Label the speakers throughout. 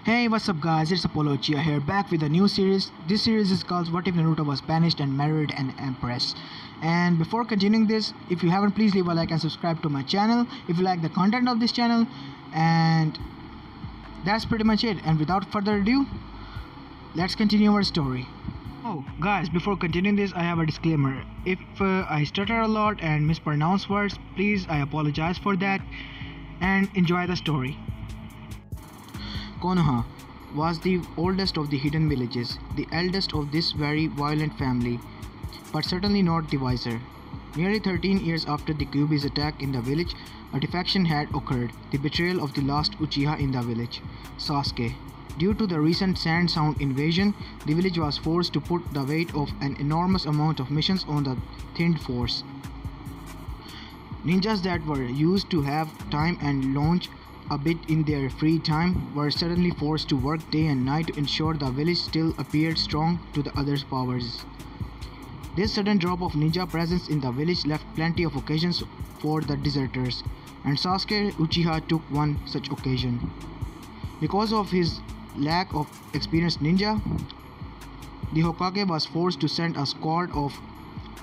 Speaker 1: Hey, what's up guys, it's Uchiha here, back with a new series. This series is called What If Naruto Was Banished and Married an Empress. And before continuing this, if you haven't, please leave a like and subscribe to my channel if you like the content of this channel. And that's pretty much it, and without further ado, let's continue our story. Oh guys, before continuing this, I have a disclaimer. If I stutter a lot and mispronounce words, please, I apologize for that, and enjoy the story. Konoha was the oldest of the hidden villages, the eldest of this very violent family, but certainly not the wiser. Nearly 13 years after the Kyuubi's attack in the village, a defection had occurred, the betrayal of the last Uchiha in the village, Sasuke. Due to the recent Sand Sound invasion, the village was forced to put the weight of an enormous amount of missions on the thinned force. Ninjas that were used to have time and launch a bit in their free time were suddenly forced to work day and night to ensure the village still appeared strong to the other powers. This sudden drop of ninja presence in the village left plenty of occasions for the deserters, and Sasuke Uchiha took one such occasion. Because of his lack of experienced ninja, the Hokage was forced to send a squad of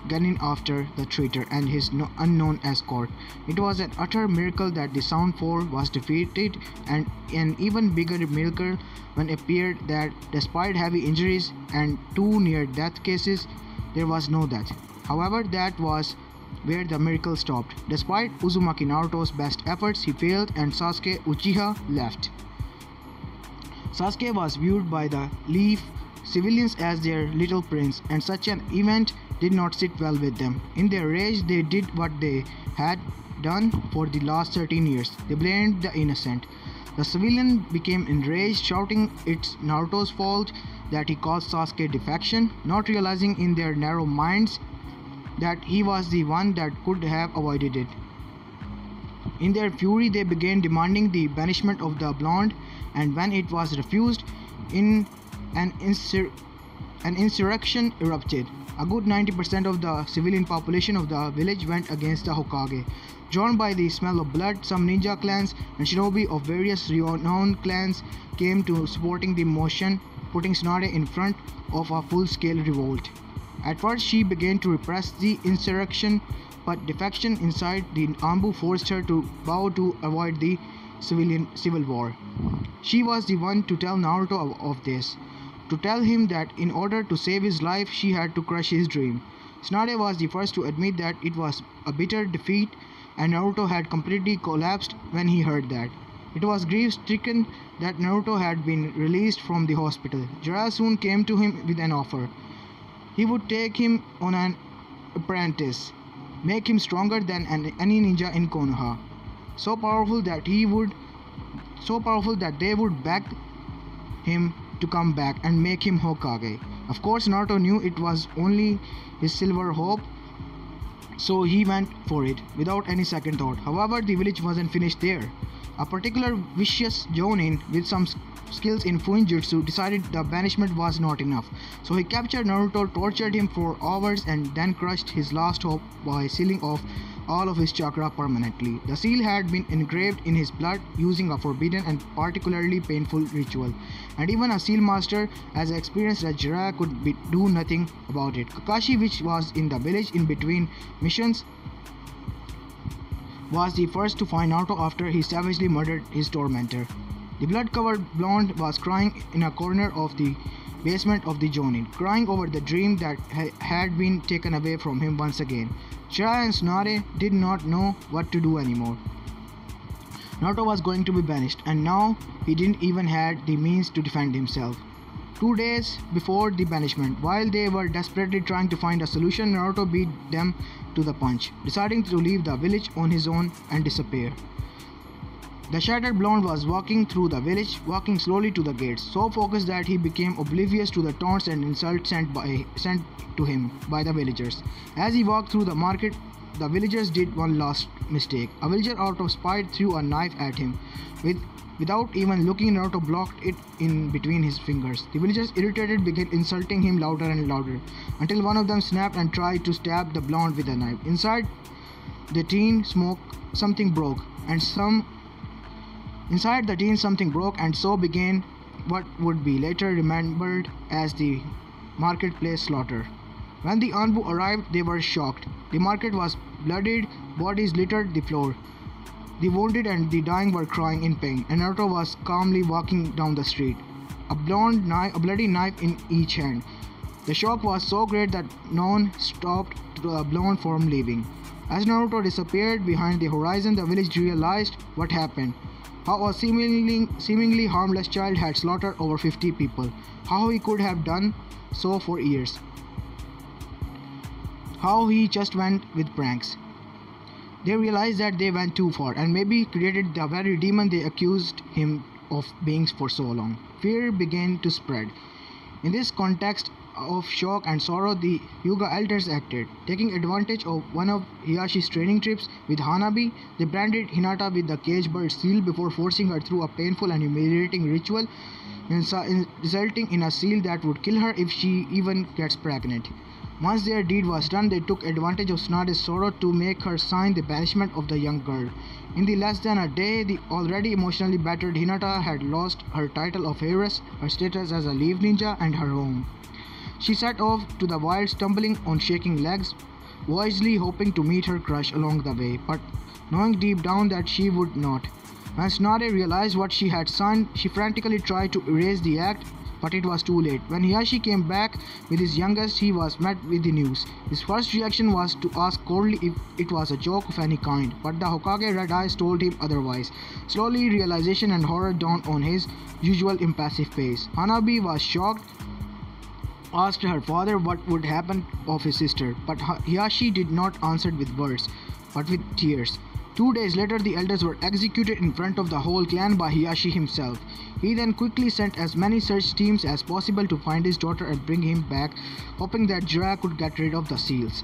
Speaker 1: gunning after the traitor and his unknown escort. It was an utter miracle that the Sound Four was defeated, and an even bigger miracle when it appeared that despite heavy injuries and two near-death cases, there was no death. However, that was where the miracle stopped. Despite Uzumaki Naruto's best efforts, he failed and Sasuke Uchiha left. Sasuke was viewed by the Leaf civilians as their little prince, and such an event did not sit well with them. In their rage, they did what they had done for the last 13 years. They blamed the innocent. The civilian became enraged, shouting it's Naruto's fault that he caused Sasuke defection, not realizing in their narrow minds that he was the one that could have avoided it. In their fury, they began demanding the banishment of the blonde, and when it was refused, an insurrection erupted. A good 90% of the civilian population of the village went against the Hokage. Drawn by the smell of blood, some ninja clans and shinobi of various renowned clans came to supporting the motion, putting Tsunade in front of a full-scale revolt. At first, she began to repress the insurrection, but defection inside the Ambu forced her to bow to avoid the civil war. She was the one to tell Naruto of this, to tell him that in order to save his life, she had to crush his dream. Tsunade was the first to admit that it was a bitter defeat, and Naruto had completely collapsed when he heard that. It was grief-stricken that Naruto had been released from the hospital. Jiraiya soon came to him with an offer. He would take him on an apprentice, make him stronger than any ninja in Konoha, so powerful that they would beg him to come back and make him Hokage. Of course, Naruto knew it was only his silver hope, so he went for it without any second thought. However, the village wasn't finished there. A particular vicious Jonin with some skills in Fuinjutsu decided the banishment was not enough. So he captured Naruto, tortured him for hours, and then crushed his last hope by sealing off all of his chakra permanently. The seal had been engraved in his blood using a forbidden and particularly painful ritual, and even a seal master as experienced as Jiraiya could do nothing about it. Kakashi, which was in the village in between missions, was the first to find Naruto after he savagely murdered his tormentor. The blood-covered blonde was crying in a corner of the basement of the Jonin, crying over the dream that had been taken away from him once again. Jiraiya and Tsunade did not know what to do anymore. Naruto was going to be banished, and now he didn't even have the means to defend himself. 2 days before the banishment, while they were desperately trying to find a solution, Naruto beat them to the punch, deciding to leave the village on his own and disappear. The shattered blonde was walking through the village, walking slowly to the gates, so focused that he became oblivious to the taunts and insults sent to him by the villagers. As he walked through the market, the villagers did one last mistake. A villager out of spite threw a knife at him. Without even looking, Naruto blocked it in between his fingers. The villagers, irritated, began insulting him louder and louder, until one of them snapped and tried to stab the blonde with a knife. Inside the teen something broke, and so began what would be later remembered as the marketplace slaughter. When the Anbu arrived, they were shocked. The market was bloodied, bodies littered the floor. The wounded and the dying were crying in pain, and Naruto was calmly walking down the street, a bloody knife in each hand. The shock was so great that none stopped the blonde from leaving. As Naruto disappeared behind the horizon, the village realized what happened. How a seemingly harmless child had slaughtered over 50 people. How he could have done so for years. How he just went with pranks. They realized that they went too far and maybe created the very demon they accused him of being for so long. Fear began to spread. In this context of shock and sorrow, the Hyuga elders acted. Taking advantage of one of Hiyashi's training trips with Hanabi, they branded Hinata with the cage bird seal before forcing her through a painful and humiliating ritual, resulting in a seal that would kill her if she even gets pregnant. Once their deed was done, they took advantage of Tsunade's sorrow to make her sign the banishment of the young girl. In the less than a day, the already emotionally battered Hinata had lost her title of heiress, her status as a leaf ninja, and her home. She set off to the wild, stumbling on shaking legs, wisely hoping to meet her crush along the way, but knowing deep down that she would not. When Tsunade realized what she had signed, she frantically tried to erase the act, but it was too late. When Hiyashi came back with his youngest, he was met with the news. His first reaction was to ask coldly if it was a joke of any kind, but the Hokage Red Eyes told him otherwise. Slowly, realization and horror dawned on his usual impassive face. Hanabi was shocked, asked her father what would happen of his sister, but Hiyashi did not answer with words, but with tears. 2 days later, the elders were executed in front of the whole clan by Hiyashi himself. He then quickly sent as many search teams as possible to find his daughter and bring him back, hoping that Jiraiya could get rid of the seals.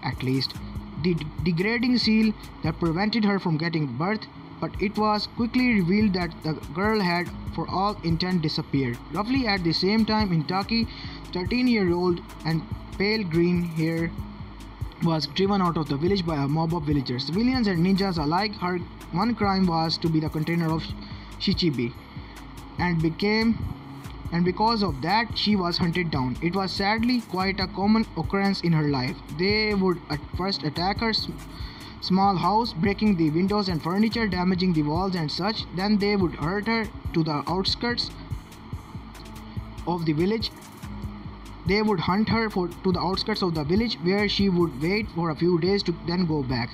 Speaker 1: At least, the degrading seal that prevented her from getting birth, but it was quickly revealed that the girl had, for all intent, disappeared. Roughly at the same time, Intaki, 13-year-old and pale green hair, was driven out of the village by a mob of villagers. Civilians and ninjas alike, her one crime was to be the container of Shichibi, and because of that she was hunted down. It was sadly quite a common occurrence in her life. They would at first attack her small house, breaking the windows and furniture, damaging the walls and such. Then they would hurt her to the outskirts of the village. They would hunt her to the outskirts of the village, where she would wait for a few days to then go back.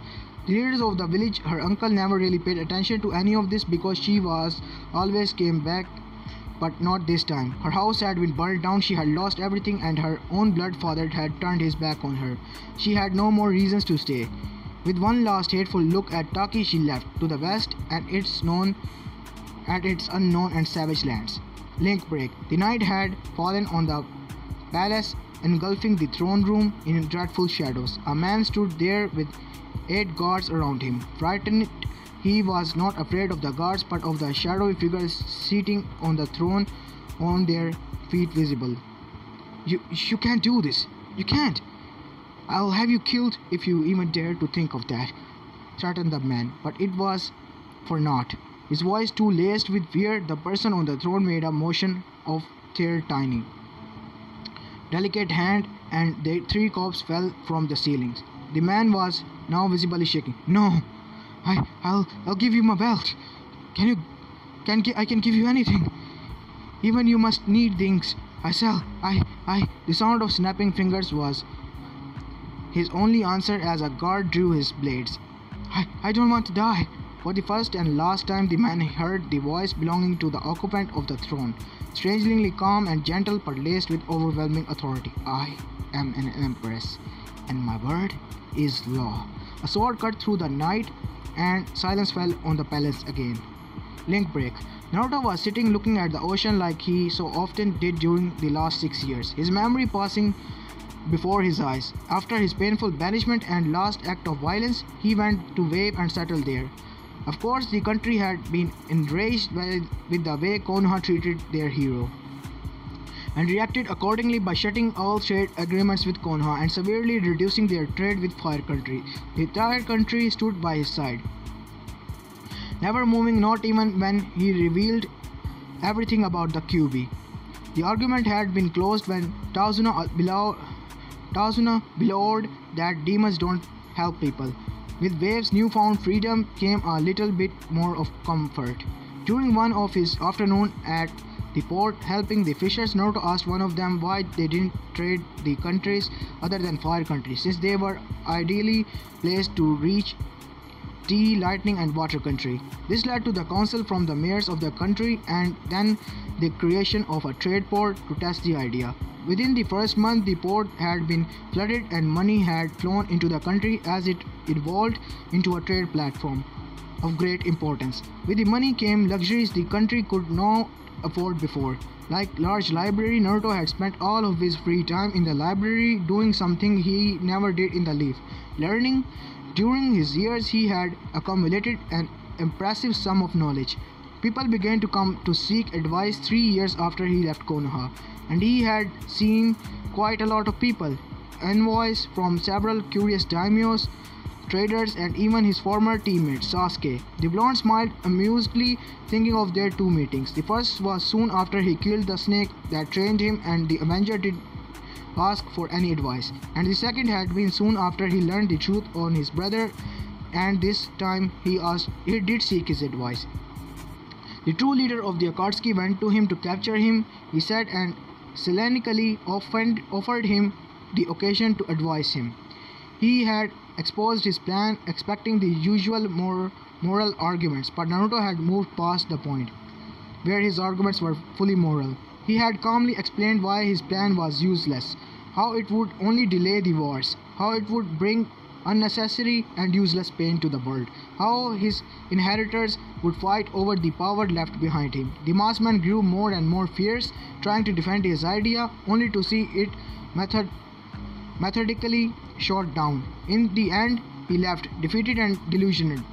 Speaker 1: The leaders of the village, her uncle, never really paid attention to any of this because she always came back, but not this time. Her house had been burned down, she had lost everything, and her own blood father had turned his back on her. She had no more reasons to stay. With one last hateful look at Taki, she left to the west and its unknown and savage lands. Link break. The night had fallen on the palace, engulfing the throne room in dreadful shadows. A man stood there with 8 guards around him. Frightened, he was not afraid of the guards, but of the shadowy figures sitting on the throne, on their feet visible. You can't do this. You can't. I'll have you killed if you even dare to think of that, threatened the man, but it was for naught. His voice too laced with fear, the person on the throne made a motion of their tiny, delicate hand, and the 3 corpses fell from the ceilings. The man was now visibly shaking. No, I'll give you my belt. I can give you anything. Even you must need things. The sound of snapping fingers was his only answer as a guard drew his blades. I don't want to die. For the first and last time, the man heard the voice belonging to the occupant of the throne, strangely calm and gentle, but laced with overwhelming authority. I am an empress, and my word is law. A sword cut through the night, and silence fell on the palace again. Link break. Naruto was sitting looking at the ocean like he so often did during the last 6 years, his memory passing before his eyes. After his painful banishment and last act of violence, he went to Wave and settled there. Of course, the country had been enraged with the way Konoha treated their hero, and reacted accordingly by shutting all trade agreements with Konoha and severely reducing their trade with Fire Country. The entire country stood by his side, never moving, not even when he revealed everything about the QB. The argument had been closed when Tazuna bellowed that demons don't help people. With Wave's newfound freedom came a little bit more of comfort. During one of his afternoons at the port helping the fishers, Naruto asked one of them why they didn't trade the countries other than fire countries, since they were ideally placed to reach tea, lightning and water country. This led to the council from the mayors of the country and then the creation of a trade port to test the idea. Within the first month, the port had been flooded and money had flown into the country as it evolved into a trade platform of great importance. With the money came luxuries the country could not afford before. Like large library, Naruto had spent all of his free time in the library doing something he never did in the life, learning. During his years, he had accumulated an impressive sum of knowledge. People began to come to seek advice 3 years after he left Konoha, and he had seen quite a lot of people, envoys from several curious daimyos, traders, and even his former teammate Sasuke. The blonde smiled amusedly, thinking of their two meetings. The first was soon after he killed the snake that trained him, and the Avenger did ask for any advice. And the second had been soon after he learned the truth on his brother, and this time he did seek his advice. The true leader of the Akatsuki went to him to capture him, he said, and selenically offered him the occasion to advise him. He had exposed his plan, expecting the usual moral arguments, but Naruto had moved past the point where his arguments were fully moral. He had calmly explained why his plan was useless, how it would only delay the wars, how it would bring unnecessary and useless pain to the world, how his inheritors would fight over the power left behind him. The masked man grew more and more fierce, trying to defend his idea, only to see it methodically shot down. In the end, he left, defeated and delusional.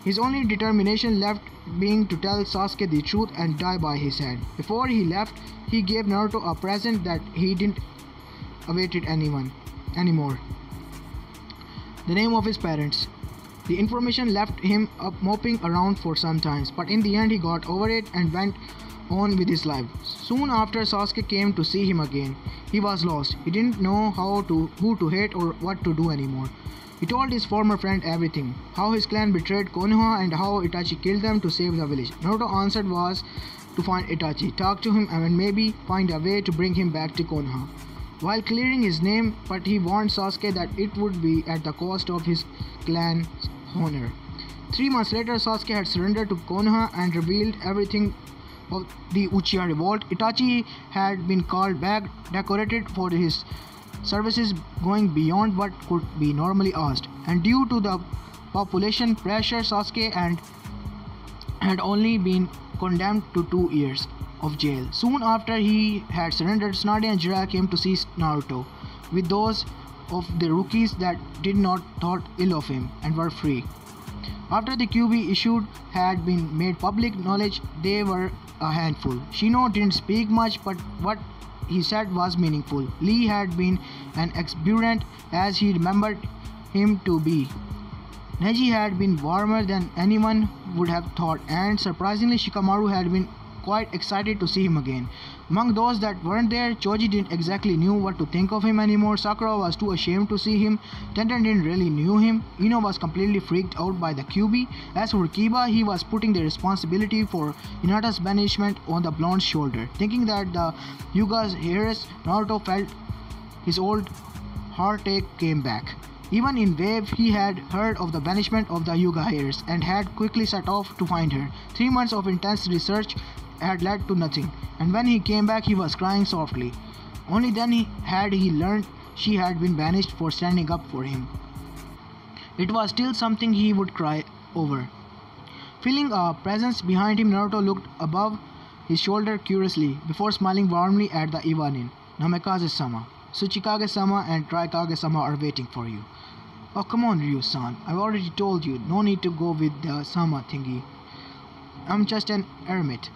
Speaker 1: His only determination left being to tell Sasuke the truth and die by his hand. Before he left, he gave Naruto a present that he didn't await it anymore. The name of his parents. The information left him up moping around for some time, but in the end he got over it and went on with his life. Soon after, Sasuke came to see him again. He was lost. He didn't know who to hate or what to do anymore. He told his former friend everything, how his clan betrayed Konoha and how Itachi killed them to save the village. Naruto answered was to find Itachi, talk to him and maybe find a way to bring him back to Konoha, while clearing his name, but he warned Sasuke that it would be at the cost of his clan's honor. 3 months later, Sasuke had surrendered to Konoha and revealed everything of the Uchiha revolt. Itachi had been called back, decorated for his services going beyond what could be normally asked, and due to the population pressure, Sasuke had only been condemned to 2 years of jail. Soon after he had surrendered, Tsunade and Jiraiya came to see Naruto with those of the rookies that did not thought ill of him and were free. After the QB issued had been made public knowledge, they were a handful. Shino didn't speak much, but what he said was meaningful. Lee had been an exuberant as he remembered him to be. Neji had been warmer than anyone would have thought, and surprisingly Shikamaru had been quite excited to see him again. Among those that weren't there, Choji didn't exactly knew what to think of him anymore. Sakura was too ashamed to see him. Tenten didn't really knew him. Ino was completely freaked out by the QB. As for Kiba, he was putting the responsibility for Hinata's banishment on the blonde's shoulder. Thinking that the Hyuga's heiress, Naruto felt his old heartache came back. Even in Wave, he had heard of the banishment of the Hyuga heirs and had quickly set off to find her. 3 months of intense research had led to nothing, and when he came back he was crying softly. Only then had he learned she had been banished for standing up for him. It was still something he would cry over. Feeling a presence behind him, Naruto looked above his shoulder curiously before smiling warmly at the Iwanin. Namikaze-sama, Tsuchikage-sama and Traikage-sama are waiting for you. Oh, come on, Ryu-san. I've already told you, no need to go with the sama thingy. I'm just an eremit.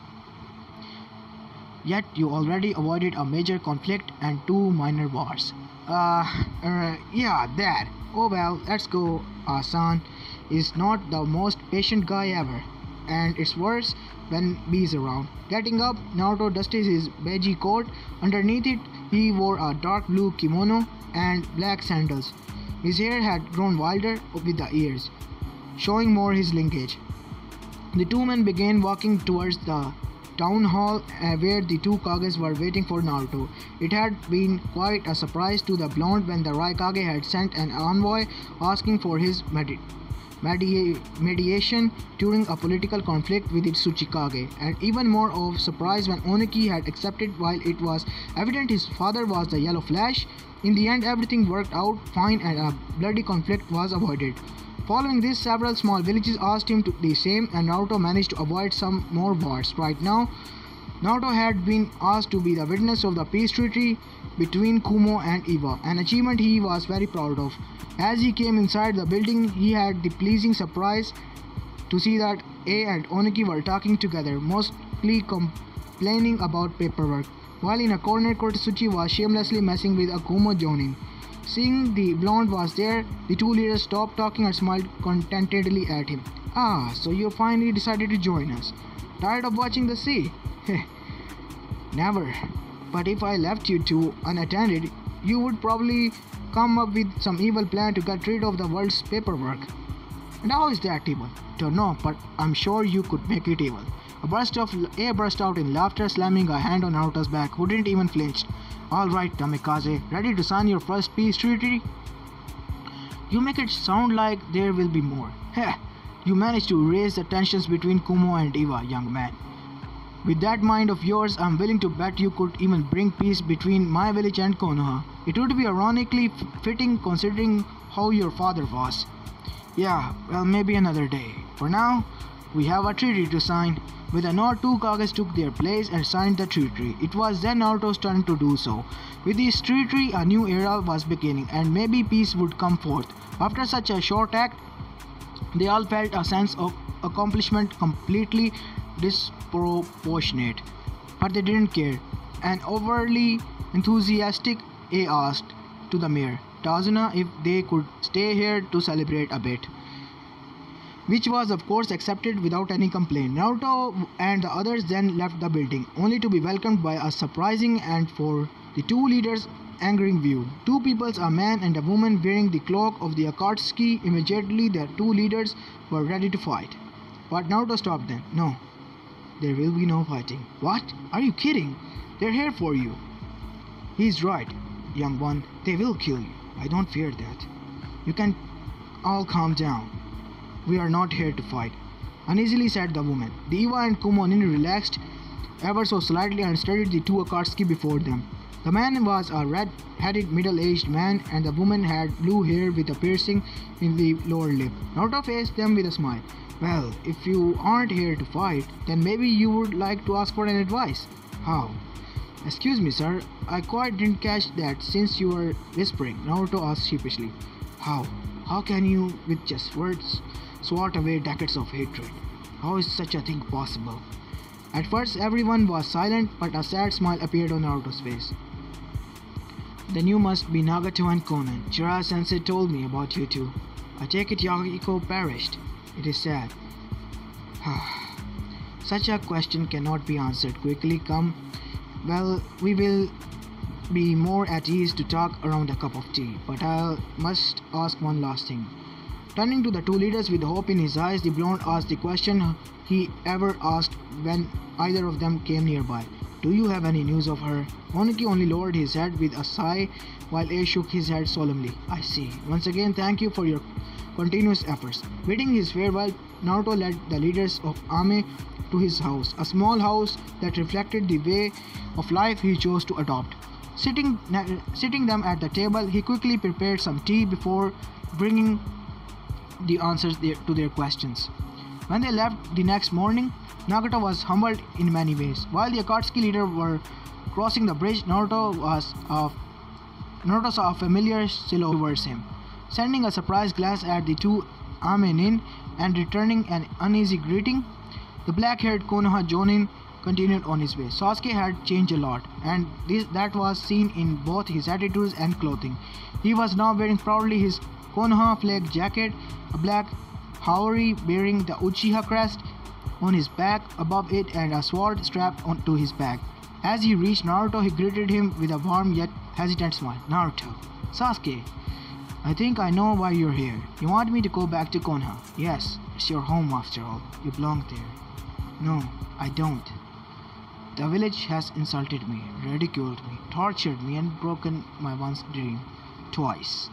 Speaker 1: Yet you already avoided a major conflict and 2 minor wars. Yeah, that. Oh well, let's go. San is not the most patient guy ever. And it's worse, when B is around. Getting up, Naruto dusted his beige coat. Underneath it, he wore a dark blue kimono and black sandals. His hair had grown wilder with the years, showing more his linkage. The two men began walking towards the town hall where the two Kages were waiting for Naruto. It had been quite a surprise to the blonde when the Raikage had sent an envoy asking for his mediation during a political conflict with its Tsuchikage, and even more of surprise when Oniki had accepted while it was evident his father was the Yellow Flash. In the end, everything worked out fine and a bloody conflict was avoided. Following this, several small villages asked him to do the same, and Naruto managed to avoid some more wars. Right now, Naruto had been asked to be the witness of the peace treaty between Kumo and Iwa, an achievement he was very proud of. As he came inside the building, he had the pleasing surprise to see that A and Oniki were talking together, mostly complaining about paperwork, while in a corner Kotsuchi was shamelessly messing with a Kumo Jonin. Seeing the blonde was there, the two leaders stopped talking and smiled contentedly at him. "Ah, so you finally decided to join us. Tired of watching the sea?" "Never. But if I left you two unattended, you would probably come up with some evil plan to get rid of the world's paperwork." "And how is that evil?" "Don't know, but I'm sure you could make it evil." A burst out in laughter, slamming a hand on Naruto's back, who didn't even flinch. "All right, Kamikaze, ready to sign your first peace treaty?" "You make it sound like there will be more." "Heh, you managed to raise the tensions between Kumo and Iwa, young man. With that mind of yours, I'm willing to bet you could even bring peace between my village and Konoha. It would be ironically fitting considering how your father was." "Yeah, well, maybe another day. For now, we have a treaty to sign." With a nod, two Kages took their place and signed the treaty. It was then Naruto's turn to do so. With this treaty, a new era was beginning, and maybe peace would come forth. After such a short act, they all felt a sense of accomplishment completely disproportionate. But they didn't care. An overly enthusiastic A asked to the mayor, Tazuna, if they could stay here to celebrate a bit, which was of course accepted without any complaint. Naruto and the others then left the building, only to be welcomed by a surprising and for the two leaders angering view. Two peoples, a man and a woman wearing the cloak of the Akatsuki. Immediately the two leaders were ready to fight. But Naruto stopped them. "No, there will be no fighting." "What? Are you kidding? They're here for you." "He's right, young one. They will kill you. I don't fear that. You can all calm down. We are not here to fight," uneasily said the woman. The Iwa and Kumo Nin relaxed ever so slightly and studied the two Akatsuki before them. The man was a red-headed middle-aged man, and the woman had blue hair with a piercing in the lower lip. Naruto faced them with a smile. "Well, if you aren't here to fight, then maybe you would like to ask for an advice." "How?" "Excuse me, sir, I quite didn't catch that since you were whispering," Naruto asked sheepishly. "How? How can you, with just words, swat away decades of hatred? How is such a thing possible?" At first everyone was silent, but a sad smile appeared on Naruto's face. "Then you must be Nagato and Konan. Jiraiya-sensei told me about you two. I take it Yahiko perished. It is sad." "Such a question cannot be answered quickly. Come, well, we will be more at ease to talk around a cup of tea, but I must ask one last thing." Turning to the two leaders with hope in his eyes, the blonde asked the question he ever asked when either of them came nearby. "Do you have any news of her?" Oniki only lowered his head with a sigh, while A shook his head solemnly. "I see. Once again, thank you for your continuous efforts." Bidding his farewell, Naruto led the leaders of Ame to his house, a small house that reflected the way of life he chose to adopt. Sitting them at the table, he quickly prepared some tea before bringing the answers to their questions. When they left the next morning, Nagato was humbled in many ways. While the Akatsuki leaders were crossing the bridge, Naruto saw a familiar silhouette towards him. Sending a surprised glance at the two Ame Nin and returning an uneasy greeting, the black-haired Konoha Jonin continued on his way. Sasuke had changed a lot, and that was seen in both his attitudes and clothing. He was now wearing proudly his Konoha flag jacket, a black Haori bearing the Uchiha crest, on his back above it and a sword strapped onto his back. As he reached Naruto, he greeted him with a warm yet hesitant smile. Naruto. Sasuke. I think I know why you're here. You want me to go back to Konoha? Yes, it's your home after all. You belong there. No, I don't. The village has insulted me, ridiculed me, tortured me, and broken my once dream. Twice.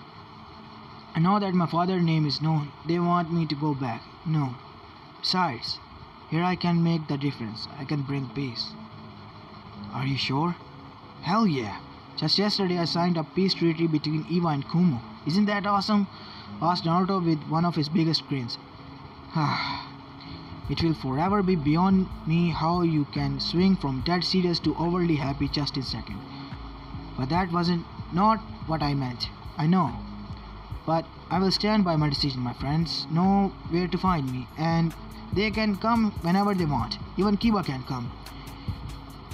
Speaker 1: And now that my father's name is known, they want me to go back. No. Besides, here I can make the difference. I can bring peace. Are you sure? Hell yeah. Just yesterday I signed a peace treaty between Eva and Kumo. Isn't that awesome? Asked Naruto with one of his biggest grins. It will forever be beyond me how you can swing from dead serious to overly happy just in a second. But that wasn't not what I meant. I know. But I will stand by my decision. My friends know where to find me, and they can come whenever they want. Even Kiba can come.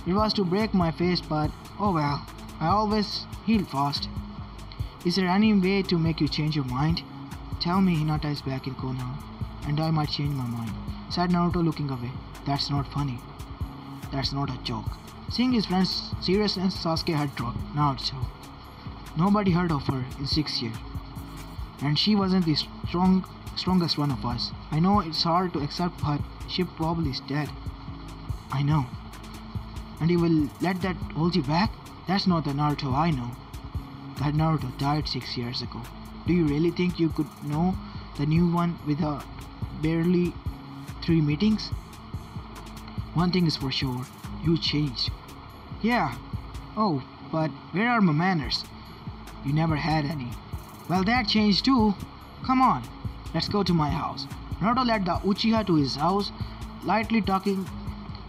Speaker 1: It was to break my face, but oh well, I always heal fast. Is there any way to make you change your mind? Tell me Hinata is back in Konoha, and I might change my mind, said Naruto looking away. That's not funny. That's not a joke. Seeing his friend's seriousness, Sasuke had dropped. Naruto. Nobody heard of her in 6 years. And she wasn't the strongest one of us. I know it's hard to accept, but she probably is dead. I know. And you will let that hold you back? That's not the Naruto I know. That Naruto died 6 years ago. Do you really think you could know the new one without barely 3 meetings? One thing is for sure, you changed. Yeah. Oh, but where are my manners? You never had any. Well, that changed too. Come on, let's go to my house. Naruto led the Uchiha to his house, lightly talking,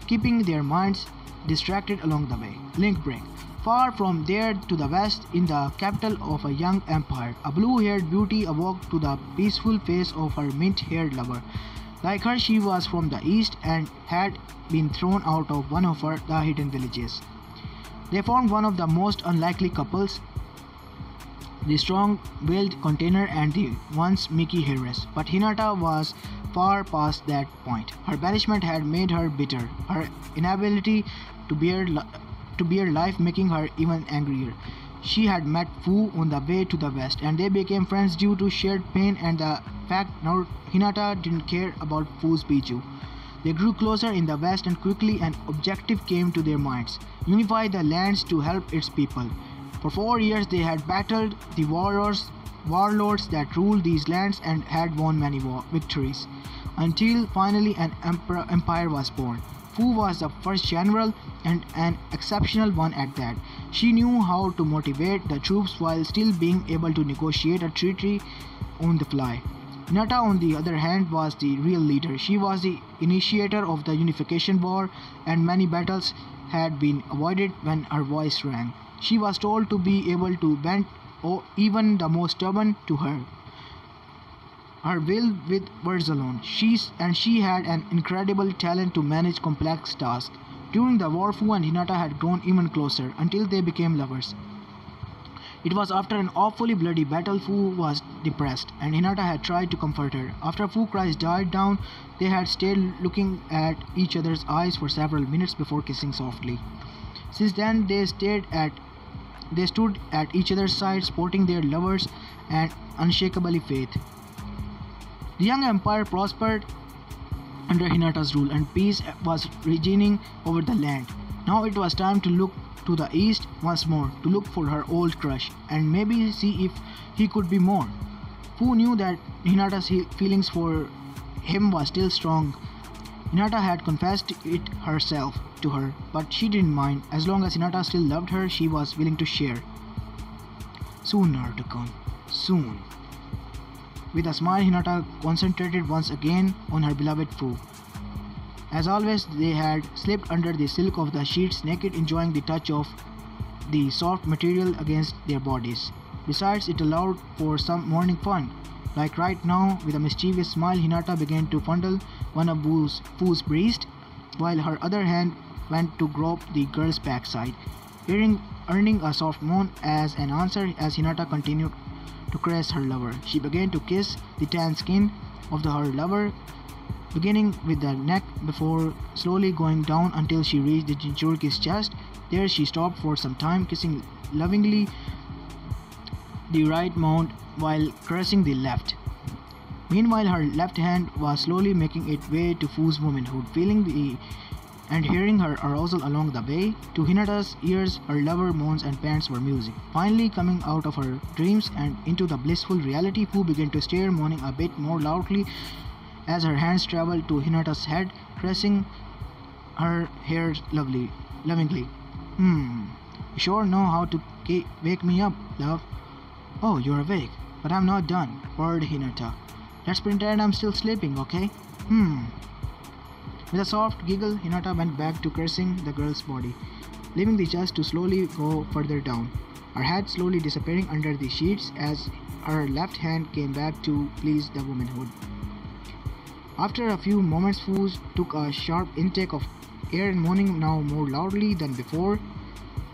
Speaker 1: keeping their minds distracted along the way. Link break. Far from there to the west, in the capital of a young empire, a blue-haired beauty awoke to the peaceful face of her mint-haired lover. Like her, she was from the east and had been thrown out of one of the hidden villages. They formed one of the most unlikely couples, the strong-willed container and the once Mickey heiress. But Hinata was far past that point. Her banishment had made her bitter, her inability to bear life making her even angrier. She had met Fu on the way to the west, and they became friends due to shared pain and the fact Hinata didn't care about Fu's Biju. They grew closer in the west, and quickly an objective came to their minds: unify the lands to help its people. For 4 years they had battled the warlords that ruled these lands and had won many victories, until finally an empire was born. Fu was the first general, and an exceptional one at that. She knew how to motivate the troops while still being able to negotiate a treaty on the fly. Hinata, on the other hand, was the real leader. She was the initiator of the unification war, and many battles had been avoided when her voice rang. She was told to be able to bend even the most stubborn to her will with words alone. She had an incredible talent to manage complex tasks. During the war, Fu and Hinata had grown even closer until they became lovers. It was after an awfully bloody battle Fu was depressed, and Hinata had tried to comfort her. After Fu's cries died down, they had stayed looking at each other's eyes for several minutes before kissing softly. Since then, they stood at each other's side, supporting their lovers and unshakably faith. The young empire prospered under Hinata's rule, and peace was reigning over the land. Now it was time to look to the east once more, to look for her old crush, and maybe see if he could be more. Fu knew that Hinata's feelings for him was still strong. Hinata had confessed it herself to her, but she didn't mind. As long as Hinata still loved her, she was willing to share. Soon, Naruto-kun. Soon. With a smile, Hinata concentrated once again on her beloved Fu. As always, they had slipped under the silk of the sheets, naked, enjoying the touch of the soft material against their bodies. Besides, it allowed for some morning fun. Like right now, with a mischievous smile, Hinata began to fondle one of Fu's breasts, while her other hand went to grope the girl's backside, earning a soft moan as an answer as Hinata continued to caress her lover. She began to kiss the tan skin of her lover beginning with the neck before slowly going down until she reached the Jinchuriki's chest. There she stopped for some time, kissing lovingly the right mouth while caressing the left. Meanwhile, her left hand was slowly making its way to Fu's womanhood, feeling the and hearing her arousal along the way. To Hinata's ears, her lover moans and pants were music. Finally coming out of her dreams and into the blissful reality, Fu began to stare, moaning a bit more loudly as her hands traveled to Hinata's head, caressing her hair lovingly. You sure know how to wake me up, love. Oh, you're awake, but I'm not done, purred Hinata. Let's pretend I'm still sleeping, okay? With a soft giggle, Hinata went back to caressing the girl's body, leaving the chest to slowly go further down, her head slowly disappearing under the sheets as her left hand came back to please the womanhood. After a few moments, Fu took a sharp intake of air, moaning now more loudly than before,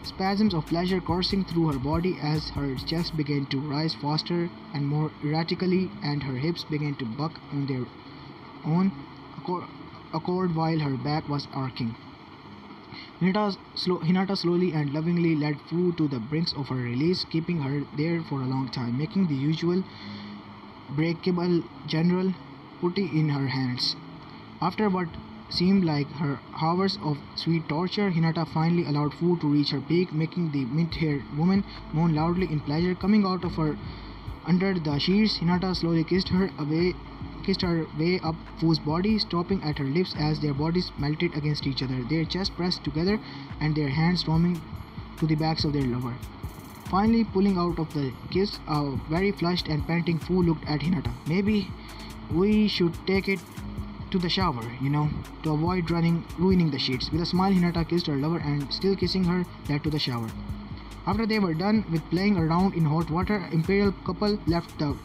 Speaker 1: spasms of pleasure coursing through her body as her chest began to rise faster and more erratically, and her hips began to buck on their own accord while her back was arcing. Hinata slowly and lovingly led Fu to the brink of her release, keeping her there for a long time, making the usual breakable general putty in her hands. After what seemed like her hours of sweet torture, Hinata finally allowed Fu to reach her peak, making the mint-haired woman moan loudly in pleasure. Coming out of her under the sheets, Hinata slowly kissed her way up Fu's body, stopping at her lips as their bodies melted against each other, their chests pressed together and their hands roaming to the backs of their lover. Finally pulling out of the kiss, a very flushed and panting Fu looked at Hinata. Maybe we should take it to the shower, to avoid ruining the sheets. With a smile, Hinata kissed her lover and, still kissing her, led to the shower. After they were done with playing around in hot water, imperial couple left the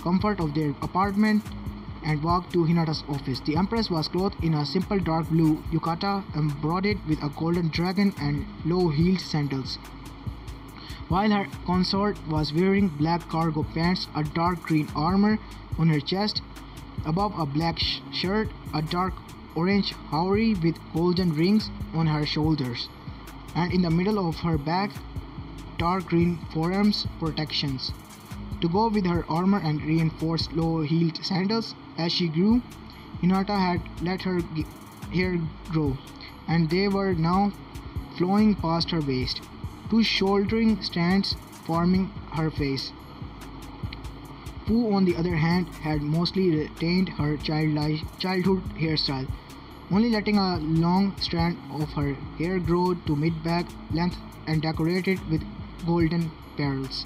Speaker 1: comfort of their apartment and walked to Hinata's office. The empress was clothed in a simple dark blue yukata embroidered with a golden dragon and low-heeled sandals, while her consort was wearing black cargo pants, a dark green armor on her chest, above a black shirt, a dark orange houri with golden rings on her shoulders, and in the middle of her back, dark green forearms protections. To go with her armor and reinforced low-heeled sandals, as she grew, Hinata had let her hair grow, and they were now flowing past her waist, two shouldering strands forming her face. Fu, on the other hand, had mostly retained her childhood hairstyle, only letting a long strand of her hair grow to mid-back length and decorated with golden pearls.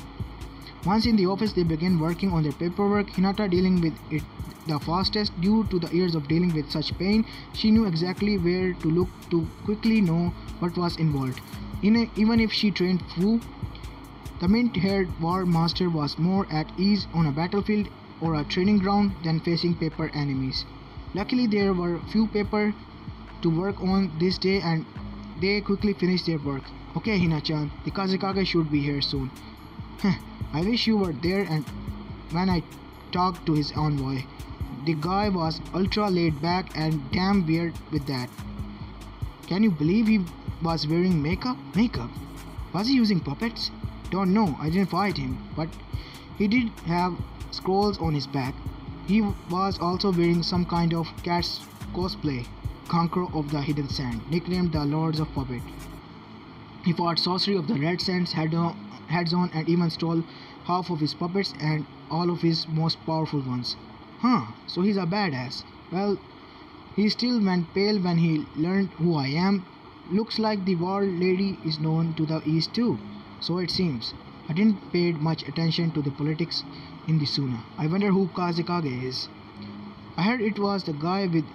Speaker 1: Once in the office, they began working on their paperwork, Hinata dealing with it the fastest due to the years of dealing with such pain. She knew exactly where to look to quickly know what was involved. Even if she trained Fu, the mint-haired war master was more at ease on a battlefield or a training ground than facing paper enemies. Luckily, there were few paper to work on this day and they quickly finished their work. Okay, Hina-chan, the Kazekage should be here soon. I wish you were there and when I talked to his envoy. The guy was ultra laid back and damn weird with that. Can you believe he was wearing makeup? Makeup? Was he using puppets? Don't know, I didn't fight him, but he did have scrolls on his back. He was also wearing some kind of cat's cosplay, Conqueror of the Hidden Sand, nicknamed the Lords of Puppet. He fought sorcery of the Red Sands heads on and even stole half of his puppets and all of his most powerful ones. So he's a badass. Well, he still went pale when he learned who I am. Looks like the war lady is known to the east too. So it seems. I didn't pay much attention to the politics in the Suna. I wonder who Kazekage is. I heard it was the guy with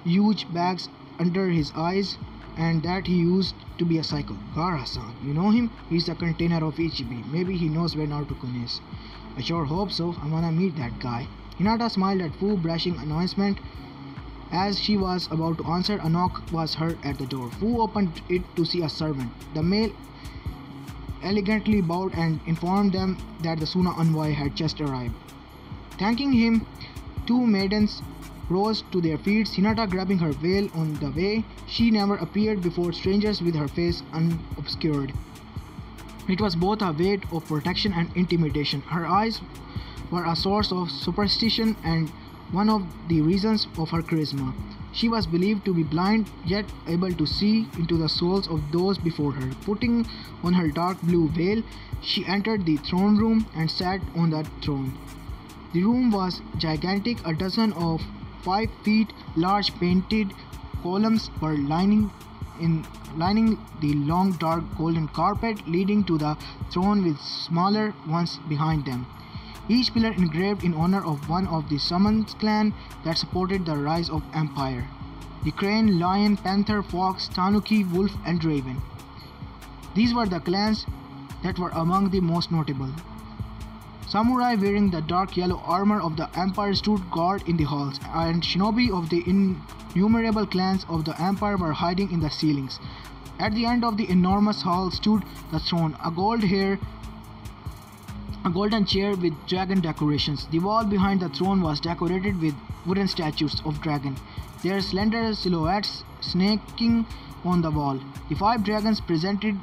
Speaker 1: huge bags under his eyes and that he used to be a psycho. Gara-san, you know him? He's the container of Ichibi. Maybe he knows where Naruto-kun is. I sure hope so. I wanna meet that guy. Hinata smiled at Fu, brushing announcement. As she was about to answer, a knock was heard at the door. Fu opened it to see a servant. The male elegantly bowed and informed them that the Suna envoy had just arrived. Thanking him, two maidens rose to their feet, Hinata grabbing her veil on the way. She never appeared before strangers with her face unobscured. It was both a way of protection and intimidation. Her eyes were a source of superstition and one of the reasons of her charisma. She was believed to be blind, yet able to see into the souls of those before her. Putting on her dark blue veil, she entered the throne room and sat on the throne. The room was gigantic. A dozen of 5 feet large painted columns were lining the long dark golden carpet leading to the throne with smaller ones behind them. Each pillar engraved in honor of one of the summons clan that supported the rise of empire. The crane, lion, panther, fox, tanuki, wolf and raven. These were the clans that were among the most notable. Samurai wearing the dark yellow armor of the empire stood guard in the halls, and shinobi of the innumerable clans of the empire were hiding in the ceilings. At the end of the enormous hall stood the throne, a golden chair with dragon decorations. The wall behind the throne was decorated with wooden statues of dragon, their slender silhouettes snaking on the wall. The 5 dragons presented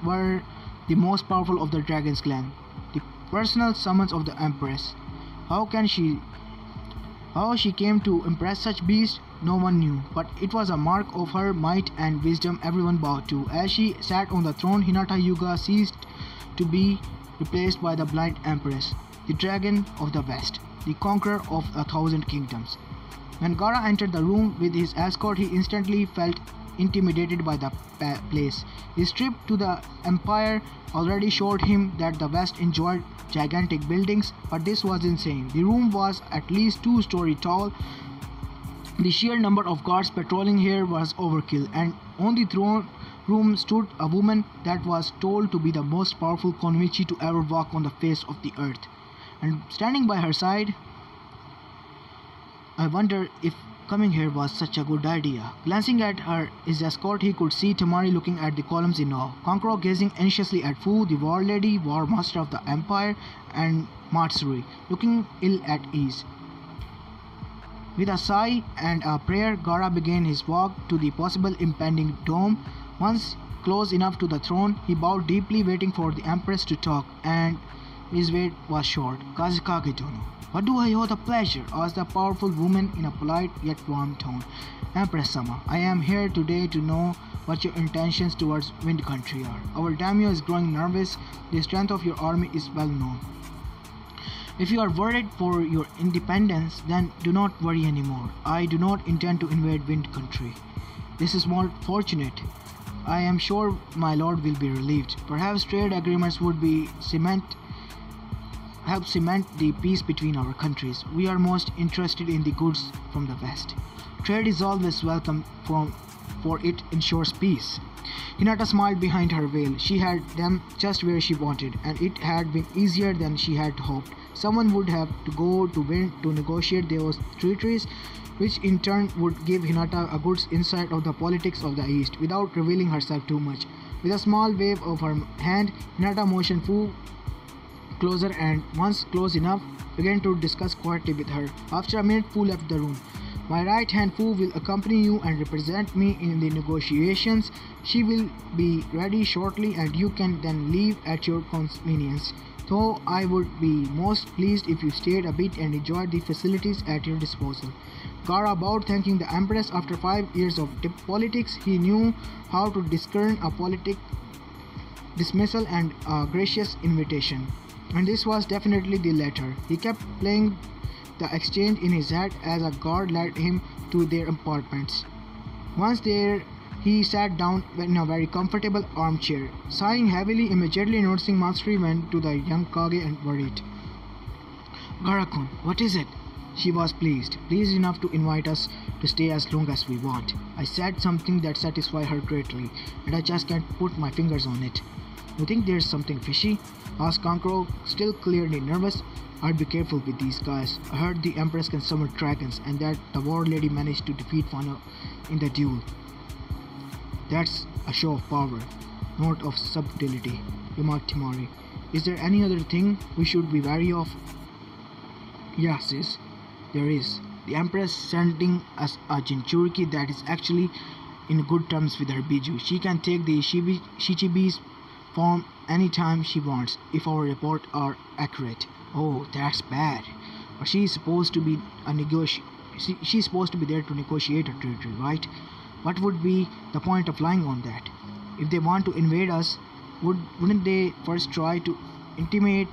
Speaker 1: were the most powerful of the dragon's clan, the personal summons of the empress. How she came to impress such beasts, no one knew, but it was a mark of her might and wisdom everyone bowed to. As she sat on the throne, Hinata Yuga ceased to be replaced by the blind empress, the dragon of the west, the conqueror of 1,000 kingdoms. When Gaara entered the room with his escort, he instantly felt intimidated by the place. His trip to the empire already showed him that the west enjoyed gigantic buildings, but this was insane. The room was at least 2 stories tall. The sheer number of guards patrolling here was overkill, and on the throne room stood a woman that was told to be the most powerful Konoichi to ever walk on the face of the earth. And standing by her side, I wonder if coming here was such a good idea. Glancing at his escort, he could see Tamari looking at the columns in awe, Kankuro gazing anxiously at Fu, the war lady, war master of the empire, and Matsuri, looking ill at ease. With a sigh and a prayer, Gaara began his walk to the possible impending doom. Once close enough to the throne, he bowed deeply, waiting for the empress to talk, and his wait was short. Kazekage Dono. What do I owe the pleasure? Asked the powerful woman in a polite yet warm tone. Empress-sama, I am here today to know what your intentions towards Wind Country are. Our daimyo is growing nervous. The strength of your army is well known. If you are worried for your independence, then do not worry anymore. I do not intend to invade Wind Country. This is more fortunate. I am sure my lord will be relieved. Perhaps trade agreements would help cement the peace between our countries. We are most interested in the goods from the west. Trade is always welcome, for it ensures peace. Hinata smiled behind her veil. She had them just where she wanted, and it had been easier than she had hoped. Someone would have to go to Wind to negotiate those treaties, which in turn would give Hinata a good insight of the politics of the East, without revealing herself too much. With a small wave of her hand, Hinata motioned Fu closer, and once close enough, began to discuss quietly with her. After a minute, Fu left the room. My right hand Fu will accompany you and represent me in the negotiations. She will be ready shortly, and you can then leave at your convenience. Though I would be most pleased if you stayed a bit and enjoyed the facilities at your disposal. Gaara bowed, thanking the empress. After 5 years of politics, he knew how to discern a politic dismissal and a gracious invitation. And this was definitely the latter. He kept playing the exchange in his head as a guard led him to their apartments. Once there, he sat down in a very comfortable armchair. Sighing heavily, immediately noticing Matsuri went to the young Kage and worried. Gaara-kun, what is it? She was pleased enough to invite us to stay as long as we want. I said something that satisfied her greatly, and I just can't put my fingers on it. You think there's something fishy? Asked Kankuro, still clearly nervous. I'd be careful with these guys. I heard the Empress can summon dragons, and that the war lady managed to defeat Fano in the duel. That's a show of power, not of subtlety, remarked Timari. Is there any other thing we should be wary of? Yeah, sis, there is. The Empress sending us a Jinchuriki that is actually in good terms with her Biju. She can take the Shichibi's form anytime she wants, if our reports are accurate. Oh, that's bad. But she is supposed to be she's supposed to be there to negotiate a territory, right? What would be the point of lying on that? If they want to invade us, wouldn't they first try to intimidate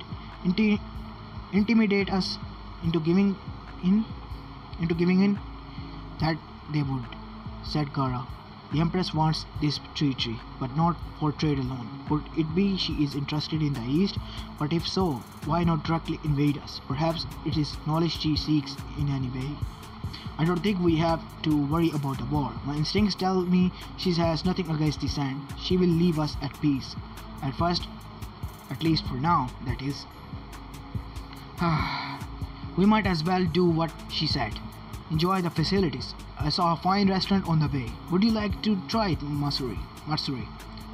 Speaker 1: us into giving in? That they would, said Gara. The Empress wants this treaty, but not for trade alone. Could it be she is interested in the East? But if so, why not directly invade us? Perhaps it is knowledge she seeks in any way. I don't think we have to worry about the war. My instincts tell me she has nothing against the Sand. She will leave us at peace. At first, at least for now, that is. We might as well do what she said. Enjoy the facilities. I saw a fine restaurant on the way. Would you like to try it, Matsuri?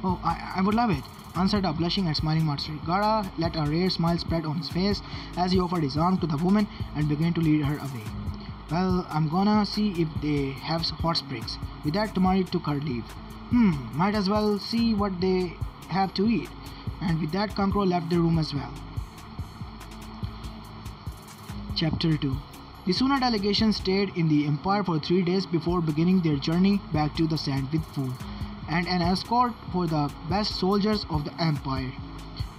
Speaker 1: Oh, I would love it, answered a blushing and smiling Matsuri. Gara let a rare smile spread on his face as he offered his arm to the woman and began to lead her away. Well, I'm gonna see if they have hot springs. With that, Tamari took her leave. Might as well see what they have to eat. And with that, Kankro left the room as well. Chapter 2. The Suna delegation stayed in the Empire for 3 days before beginning their journey back to the Sand with Fu and an escort for the best soldiers of the Empire.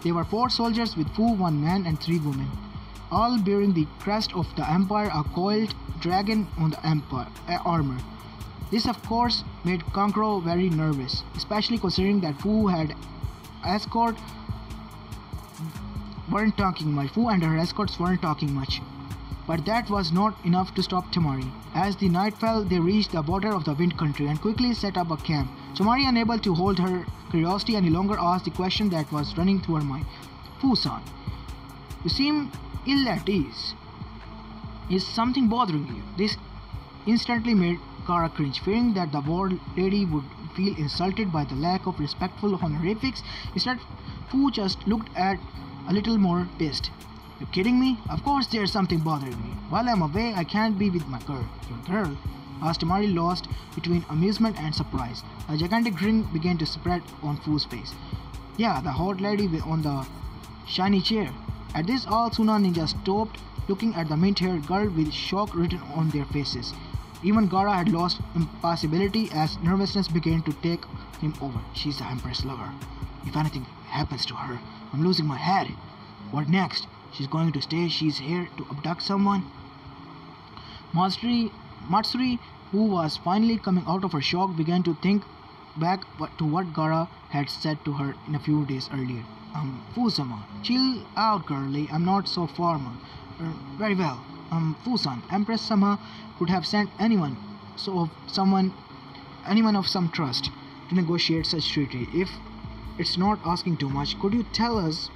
Speaker 1: There were 4 soldiers with Fu, 1 man and 3 women, all bearing the crest of the Empire, a coiled dragon on the Empire armor. This of course made Kankro very nervous, especially considering that Fu and her escorts weren't talking much. But that was not enough to stop Tamari. As the night fell, they reached the border of the Wind Country and quickly set up a camp. Tamari, unable to hold her curiosity any longer, asked the question that was running through her mind. Fu-san, you seem ill at ease. Is something bothering you? This instantly made Kara cringe, fearing that the war lady would feel insulted by the lack of respectful honorifics. Instead, Fu just looked at a little more pissed. You kidding me? Of course there's something bothering me. While I'm away, I can't be with my girl. Your girl? Asked Tamari, lost between amusement and surprise. A gigantic grin began to spread on Fu's face. Yeah, the hot lady on the shiny chair. At this, all Suna ninjas stopped, looking at the mint-haired girl with shock written on their faces. Even Gara had lost impassibility as nervousness began to take him over. She's the Empress lover. If anything happens to her, I'm losing my head. What next? She's going to stay. She's here to abduct someone. Matsuri, who was finally coming out of her shock, began to think back to what Gara had said to her in a few days earlier. Fu-sama, chill out, girlie. I'm not so formal. Very well. Fu-san, Empress-sama could have sent anyone of some trust to negotiate such treaty. If it's not asking too much, could you tell us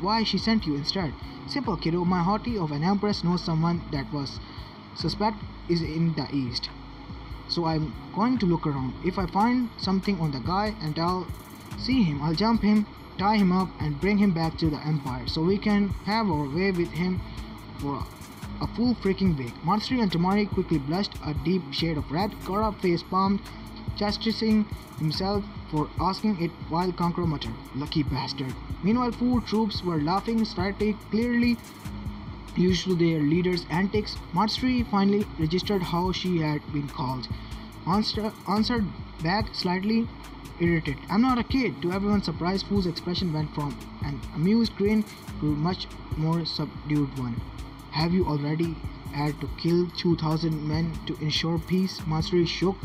Speaker 1: why she sent you instead? Simple, kiddo. My hottie of an empress knows someone that was suspect is in the east. So I'm going to look around. If I find something on the guy and I'll see him, I'll jump him, tie him up and bring him back to the Empire so we can have our way with him for a full freaking week. Matsuri and Tamari quickly blushed a deep shade of red. Kara face palmed, chastising himself for asking it while Kankro muttered, lucky bastard. Meanwhile, Fu troops were laughing slightly, clearly used to their leader's antics. Matsuri finally registered how she had been called. Answered back slightly irritated. I'm not a kid. To everyone's surprise, Fu's expression went from an amused grin to a much more subdued one. Have you already had to kill 2,000 men to ensure peace? Matsuri, shocked,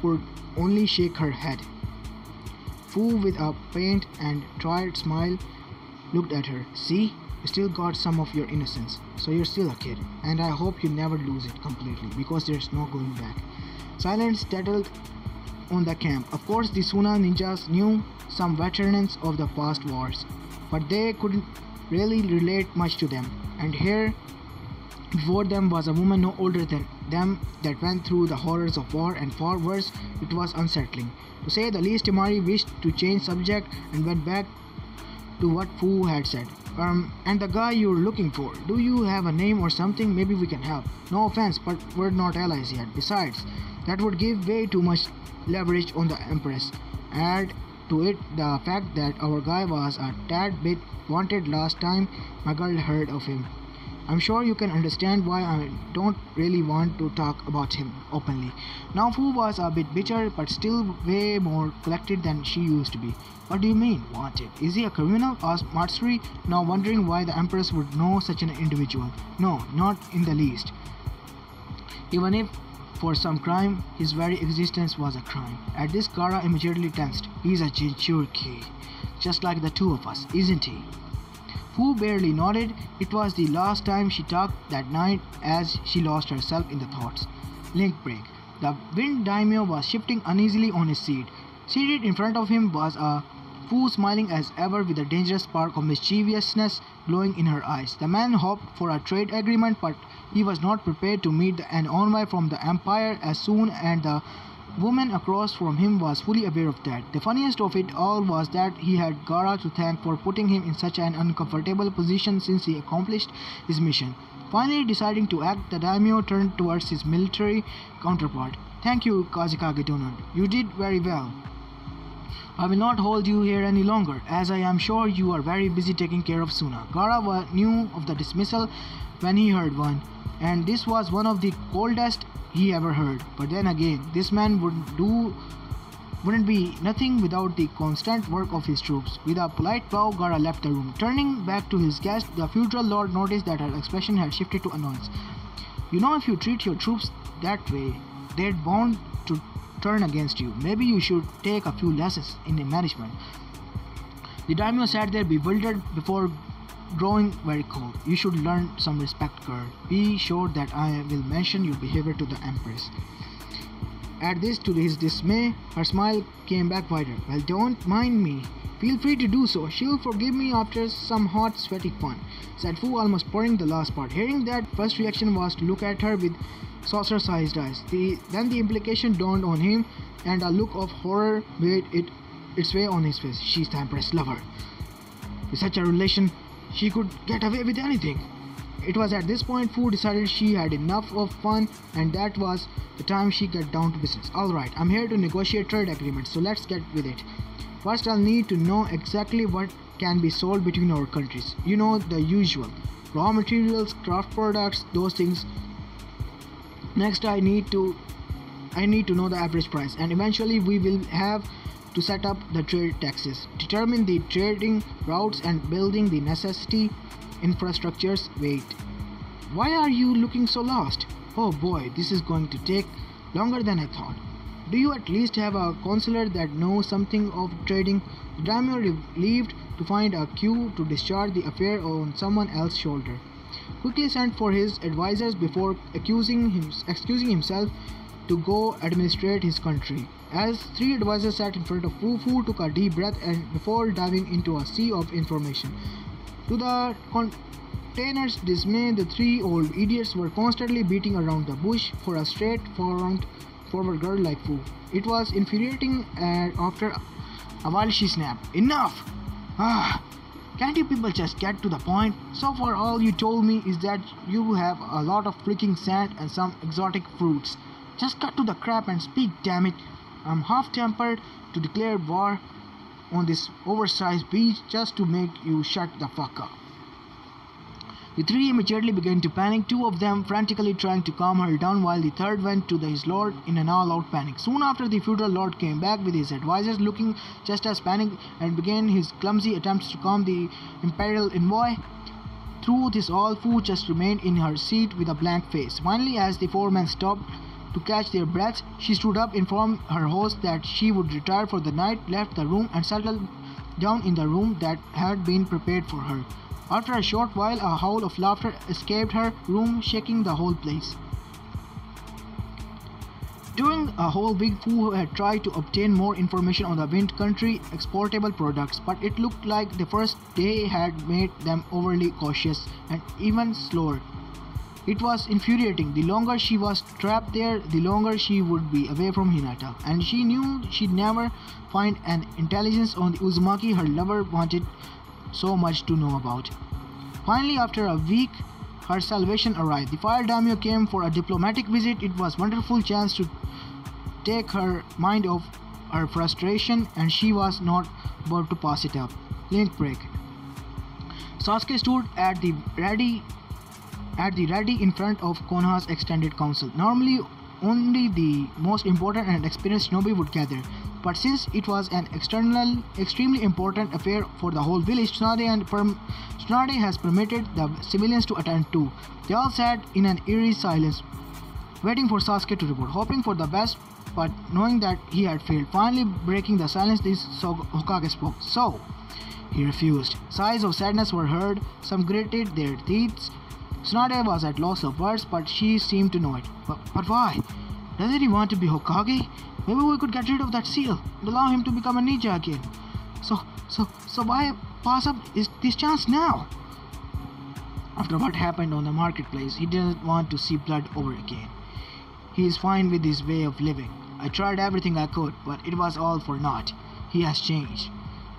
Speaker 1: could only shake her head. Fu, with a faint and tired smile, looked at her. See? You still got some of your innocence, so you're still a kid, and I hope you never lose it completely, because there's no going back. Silence settled on the camp. Of course, the Suna ninjas knew some veterans of the past wars, but they couldn't really relate much to them, and here before them was a woman no older than them that went through the horrors of war, and far worse, it was unsettling. To say the least, Tamari wished to change subject and went back to what Fu had said. And the guy you're looking for, do you have a name or something? Maybe we can help. No offense, but we're not allies yet. Besides, that would give way too much leverage on the empress. Add to it the fact that our guy was a tad bit wanted last time my girl heard of him. I'm sure you can understand why I don't really want to talk about him openly. Now Fu was a bit bitter but still way more collected than she used to be. What do you mean, wanted? Is he a criminal? Asked Matsuri, now wondering why the Empress would know such an individual. No, not in the least. Even if for some crime, his very existence was a crime. At this, Kara immediately tensed. He's a Jinchuriki, just like the two of us, isn't he? Fu barely nodded. It was the last time she talked that night as she lost herself in the thoughts. Link break. The wind daimyo was shifting uneasily on his seat. Seated in front of him was a Fu, smiling as ever with a dangerous spark of mischievousness glowing in her eyes. The man hoped for a trade agreement, but he was not prepared to meet an envoy from the Empire as soon, and the woman across from him was fully aware of that. The funniest of it all was that he had Gara to thank for putting him in such an uncomfortable position since he accomplished his mission. Finally deciding to act, the daimyo turned towards his military counterpart. Thank you, Kazekage Donald. You did very well. I will not hold you here any longer, as I am sure you are very busy taking care of Suna. Gara knew of the dismissal when he heard one, and this was one of the coldest he ever heard. But then again, this man wouldn't be nothing without the constant work of his troops. With a polite bow, Gara left the room. Turning back to his guest, the feudal lord noticed that her expression had shifted to annoyance. You know, if you treat your troops that way, they're bound to turn against you. Maybe you should take a few lessons in management. The daimyo sat there bewildered before growing very cold. You should learn some respect, girl. Be sure that I will mention your behavior to the Empress. At this, to his dismay, her smile came back wider. Well, don't mind me. Feel free to do so. She'll forgive me after some hot, sweaty fun, said Fu, almost pouring the last part. Hearing that, first reaction was to look at her with saucer-sized eyes. Then the implication dawned on him, and a look of horror made its way on his face. She's the Empress' lover. With such a relation, she could get away with anything. It was at this point Fu decided she had enough of fun, and that was the time she got down to business. Alright, I'm here to negotiate trade agreements, so let's get with it. First, I'll need to know exactly what can be sold between our countries. You know, the usual. Raw materials, craft products, those things. Next, I need to know the average price, and eventually we will have to set up the trade taxes, determine the trading routes, and building the necessary infrastructures. Wait, why are you looking so lost? Oh boy, this is going to take longer than I thought. Do you at least have a counselor that knows something of trading? The daimyo, relieved to find a cue to discharge the affair on someone else's shoulder, quickly sent for his advisors before excusing himself to go administrate his country. As three advisors sat in front of Fu, Fu took a deep breath and before diving into a sea of information. To the container's dismay, the three old idiots were constantly beating around the bush for a straightforward girl like Fu. It was infuriating, and after a while she snapped. Enough! Can't you people just get to the point? So far all you told me is that you have a lot of freaking sand and some exotic fruits. Just cut to the crap and speak, damn it. I'm half-tempered to declare war on this oversized beach just to make you shut the fuck up. The three immediately began to panic, two of them frantically trying to calm her down, while the third went to his lord in an all-out panic. Soon after, the feudal lord came back with his advisors looking just as panicked and began his clumsy attempts to calm the imperial envoy. Through this all, Fu just remained in her seat with a blank face. Finally, as the four men stopped to catch their breaths, she stood up, informed her host that she would retire for the night, left the room, and settled down in the room that had been prepared for her. After a short while, a howl of laughter escaped her room, shaking the whole place. During a whole week, Fu had tried to obtain more information on the Wind Country exportable products, but it looked like the first day had made them overly cautious and even slower. It was infuriating. The longer she was trapped there, the longer she would be away from Hinata, and she knew she'd never find an intelligence on the Uzumaki her lover wanted so much to know about. Finally, after a week, her salvation arrived. The fire daimyo came for a diplomatic visit. It was a wonderful chance to take her mind off her frustration, and she was not about to pass it up. Link break. Sasuke stood at the ready in front of Konoha's extended council. Normally, only the most important and experienced shinobi would gather, but since it was an extremely important affair for the whole village, Tsunade has permitted the civilians to attend too. They all sat in an eerie silence, waiting for Sasuke to report, hoping for the best, but knowing that he had failed. Finally, breaking the silence, the Hokage spoke. So, he refused. Sighs of sadness were heard. Some gritted their teeth. Tsunade was at loss of words, but she seemed to know it. But why? Doesn't he want to be Hokage? Maybe we could get rid of that seal and allow him to become a ninja again. So why pass up this chance now? After what happened on the marketplace, he didn't want to see blood over again. He is fine with his way of living. I tried everything I could, but it was all for naught. He has changed.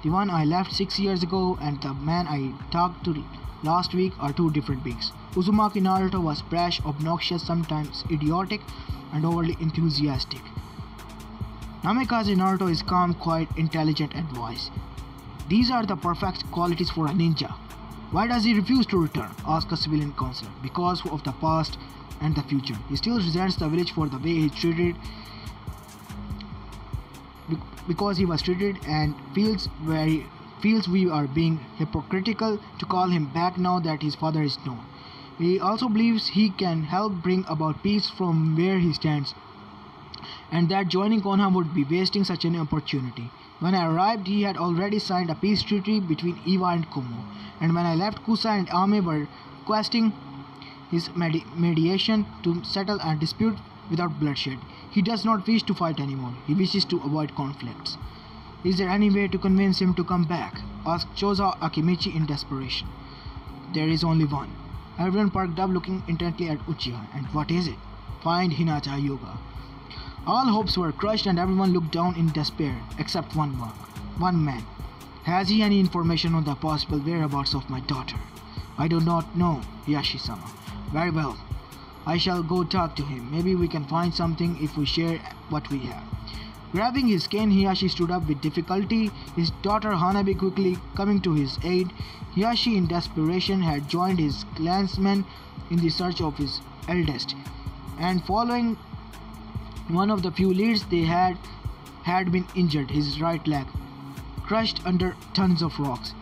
Speaker 1: The one I left 6 years ago and the man I talked to last week are two different beings. Uzumaki Naruto was brash, obnoxious, sometimes idiotic, and overly enthusiastic. Namikaze Naruto is calm, quiet, intelligent, and wise. These are the perfect qualities for a ninja. Why does he refuse to return? Asked a civilian counselor. Because of the past and the future. He still resents the village for the way he treated, because he was treated, and feels we are being hypocritical to call him back now that his father is known. He also believes he can help bring about peace from where he stands, and that joining Konoha would be wasting such an opportunity. When I arrived, he had already signed a peace treaty between Iwa and Kumo, and when I left, Kusa and Ame were requesting his mediation to settle a dispute without bloodshed. He does not wish to fight anymore. He wishes to avoid conflicts. Is there any way to convince him to come back? Asked Choza Akimichi in desperation. There is only one. Everyone perked up, looking intently at Uchiha. And what is it? Find Hinata Hyuga. All hopes were crushed and everyone looked down in despair, except one man. Has he any information on the possible whereabouts of my daughter? I do not know, Hiyashi-sama. Very well. I shall go talk to him. Maybe we can find something if we share what we have. Grabbing his cane, Hiyashi stood up with difficulty, his daughter Hanabi quickly coming to his aid. Hiyashi, in desperation, had joined his clansmen in the search of his eldest, and following one of the few leads they had been injured, his right leg, crushed under tons of rocks.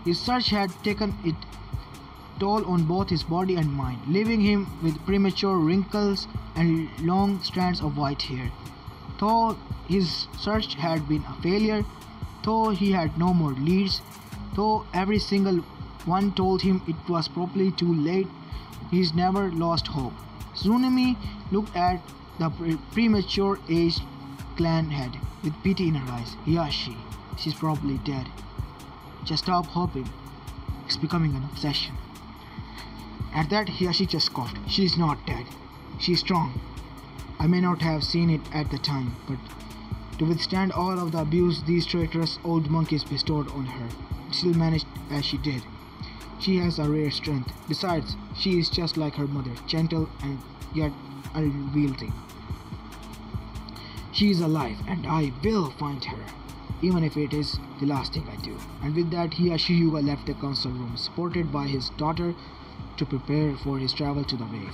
Speaker 1: His search had taken its toll on both his body and mind, leaving him with premature wrinkles and long strands of white hair. Though his search had been a failure, though he had no more leads, though every single one told him it was probably too late, he's never lost hope. Tsunami looked at the premature aged clan head with pity in her eyes. Hiyashi, she's probably dead. Just stop hoping. It's becoming an obsession. At that, Hiyashi just scoffed. She's not dead. She's strong. I may not have seen it at the time, but to withstand all of the abuse these traitorous old monkeys bestowed on her, still managed as she did. She has a rare strength. Besides, she is just like her mother, gentle and yet unwieldy. She is alive, and I will find her, even if it is the last thing I do. And with that, Hiyashi Hyuga left the council room, supported by his daughter, to prepare for his travel to the wave.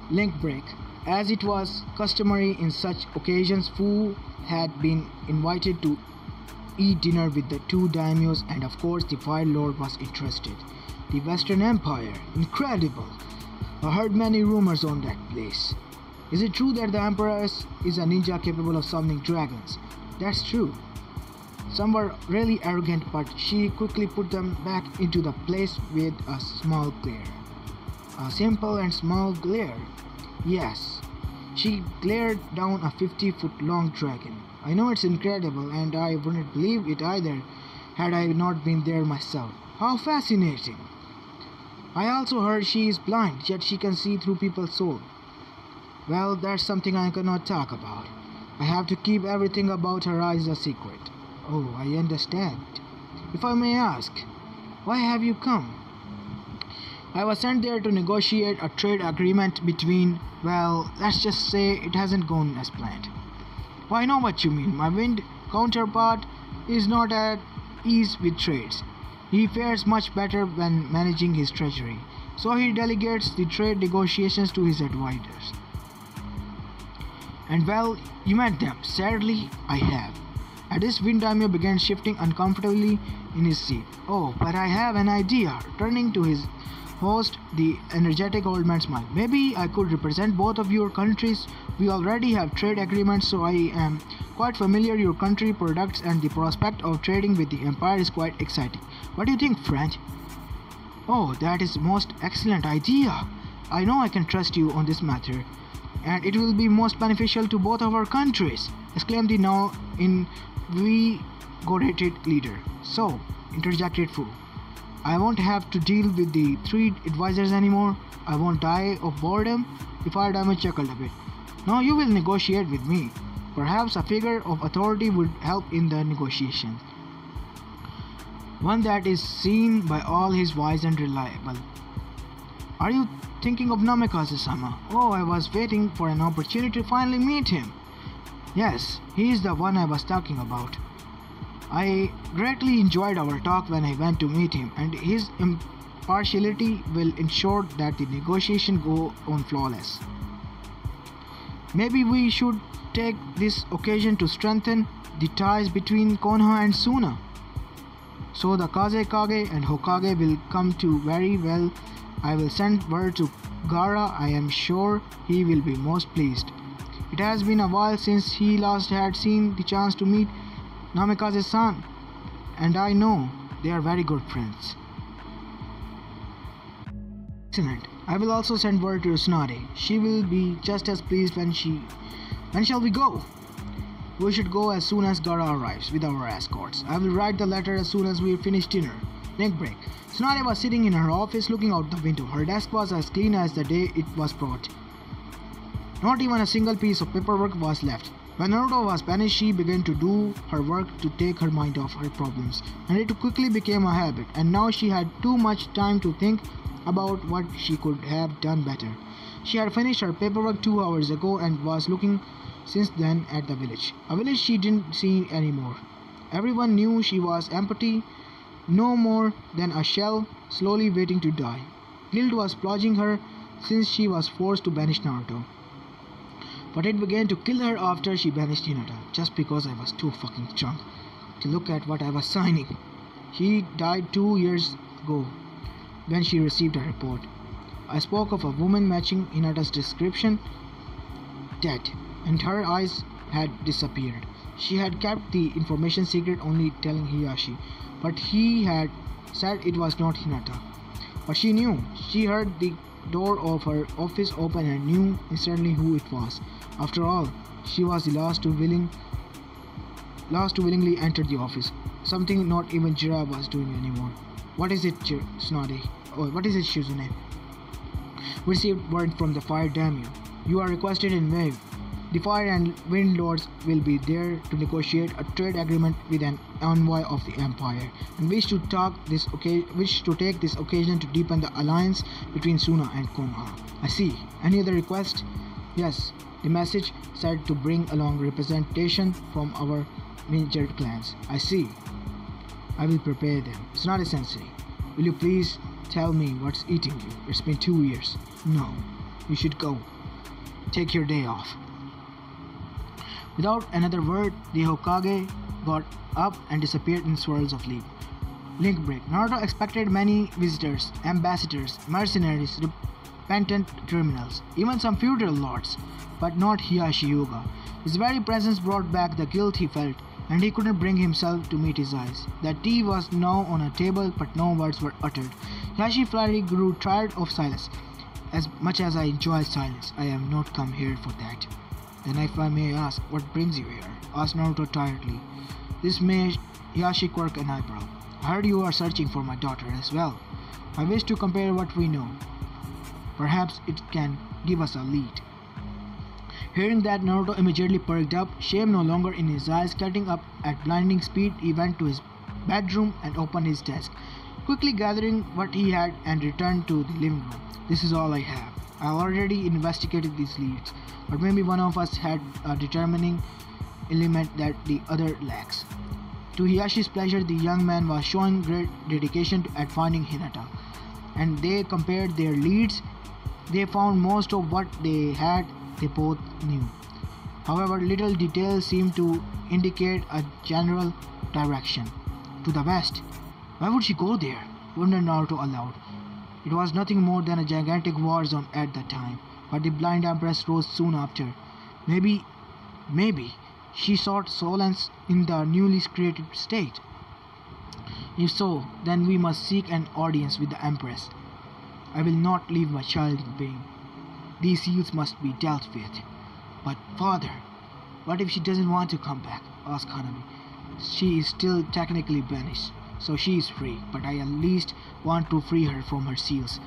Speaker 1: Link break. As it was customary in such occasions, Fu had been invited to eat dinner with the two daimyos, and of course the Fire Lord was interested. The Western Empire, incredible! I heard many rumors on that place. Is it true that the Empress is a ninja capable of summoning dragons? That's true. Some were really arrogant, but she quickly put them back into the place with a small glare. A simple and small glare. Yes. She glared down a 50-foot-long dragon. I know it's incredible, and I wouldn't believe it either had I not been there myself. How fascinating! I also heard she is blind, yet she can see through people's souls. Well, that's something I cannot talk about. I have to keep everything about her eyes a secret. Oh, I understand. If I may ask, why have you come? I was sent there to negotiate a trade agreement between, well, let's just say it hasn't gone as planned. Well, I know what you mean. My wind counterpart is not at ease with trades. He fares much better when managing his treasury, so he delegates the trade negotiations to his advisors. And well, you met them. Sadly, I have. At this, Wind Daimyo began shifting uncomfortably in his seat. Oh, but I have an idea. Turning to his host, the energetic old man smiled. Maybe I could represent both of your countries. We already have trade agreements, so I am quite familiar with your country products, and the prospect of trading with the Empire is quite exciting. What do you think, friend? Oh, that is most excellent idea. I know I can trust you on this matter, and it will be most beneficial to both of our countries, exclaimed the now invigorated leader. So, interjected Fu, I won't have to deal with the three advisors anymore. I won't die of boredom. The fire diamond chuckled a bit. Now you will negotiate with me. Perhaps a figure of authority would help in the negotiations. One that is seen by all is wise and reliable. Are you thinking of Namikaze-sama? Oh, I was waiting for an opportunity to finally meet him. Yes, he is the one I was talking about. I greatly enjoyed our talk when I went to meet him, and his impartiality will ensure that the negotiation go on flawless. Maybe we should take this occasion to strengthen the ties between Konoha and Suna. So the Kazekage and Hokage will come to very well. I will send word to Gaara. I am sure he will be most pleased. It has been a while since he last had seen the chance to meet Namikaze-san, and I know they are very good friends. Excellent. I will also send word to Tsunade. She will be just as pleased when shall we go? We should go as soon as Gaara arrives with our escorts. I will write the letter as soon as we finish dinner. Neck break. Tsunade was sitting in her office looking out the window. Her desk was as clean as the day it was brought. Not even a single piece of paperwork was left. When Naruto was banished, she began to do her work to take her mind off her problems, and it quickly became a habit, and now she had too much time to think about what she could have done better. She had finished her paperwork 2 hours ago and was looking since then at the village. A village she didn't see anymore. Everyone knew she was empty, no more than a shell slowly waiting to die. Guilt was plaguing her since she was forced to banish Naruto. But it began to kill her after she banished Hinata, just because I was too fucking drunk to look at what I was signing. She died 2 years ago when she received a report. I spoke of a woman matching Hinata's description, dead, and her eyes had disappeared. She had kept the information secret, only telling Hiyashi, but he had said it was not Hinata. But she knew. She heard the door of her office open and knew instantly who it was. After all, she was the last to willingly enter the office, something not even Jiraiya was doing anymore. What is it, Tsunade? Oh, what is it, Shizune? We received word from the Fire Daimyo. You are requested in Wave. The Fire and Wind Lords will be there to negotiate a trade agreement with an envoy of the Empire, and wish to take this occasion to deepen the alliance between Suna and Konoha. I see. Any other request? Yes. The message said to bring along representation from our major clans. I see. I will prepare them. Tsunade-sensei, will you please tell me what's eating you? It's been 2 years. No. You should go. Take your day off. Without another word, the Hokage got up and disappeared in swirls of leaf. Link break. Naruto expected many visitors, ambassadors, mercenaries, repentant criminals, even some feudal lords, but not Hiyashi Yuga. His very presence brought back the guilt he felt, and he couldn't bring himself to meet his eyes. The tea was now on a table, but no words were uttered. Hiyashi finally grew tired of silence. As much as I enjoy silence, I have not come here for that. Then if I may ask, what brings you here? Asked Naruto tiredly. This made Hiyashi quirk an eyebrow. I heard you are searching for my daughter as well. I wish to compare what we know. Perhaps it can give us a lead. Hearing that, Naruto immediately perked up, shame no longer in his eyes, cutting up at blinding speed. He went to his bedroom and opened his desk, quickly gathering what he had and returned to the living room. This is all I have. I already investigated these leads, but maybe one of us had a determining element that the other lacks. To Hiyashi's pleasure, the young man was showing great dedication at finding Hinata, and they compared their leads. They found most of what they both knew. However, little details seemed to indicate a general direction. To the west. Why would she go there? Wondered Naruto aloud. It was nothing more than a gigantic war zone at the time, but the blind empress rose soon after. Maybe she sought solace in the newly created state. If so, then we must seek an audience with the empress. I will not leave my child in vain. These seals must be dealt with. But father, what if she doesn't want to come back? Asked Hanabi. She is still technically banished, so she is free, but I at least want to free her from her seals.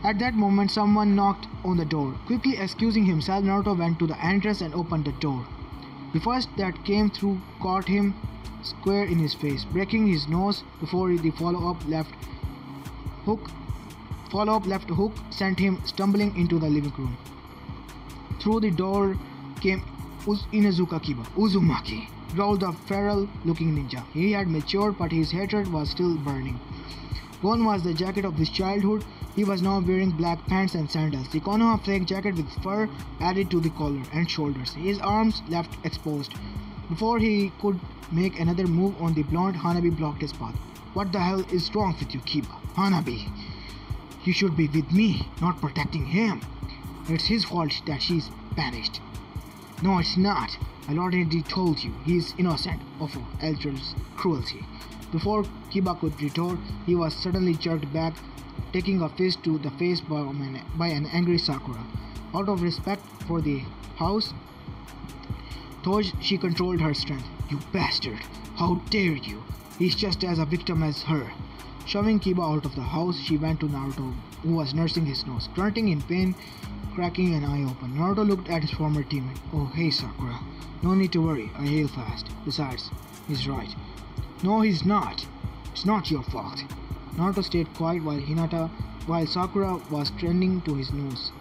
Speaker 1: At that moment, someone knocked on the door. Quickly excusing himself, Naruto went to the entrance and opened the door. The first that came through caught him square in his face, breaking his nose before the follow-up left hook sent him stumbling into the living room. Through the door came Inuzuka Kiba. Uzumaki, growled the feral-looking ninja. He had matured, but his hatred was still burning. Gone was the jacket of his childhood. He was now wearing black pants and sandals. The Konoha flake jacket with fur added to the collar and shoulders. His arms left exposed. Before he could make another move on the blonde, Hanabi blocked his path. What the hell is wrong with you, Kiba? Hanabi, you should be with me, not protecting him. It's his fault that she's banished. No, it's not. I already told you, he is innocent of Elder's cruelty. Before Kiba could retort, he was suddenly jerked back, taking a fist to the face by an angry Sakura. Out of respect for the house, though she controlled her strength. You bastard! How dare you! He's just as a victim as her. Shoving Kiba out of the house, she went to Naruto, who was nursing his nose, grunting in pain, cracking an eye open. Naruto looked at his former teammate. Oh, hey Sakura. No need to worry, I heal fast. Besides, he's right. No, he's not. It's not your fault. Naruto stayed quiet while Sakura was tending to his nose,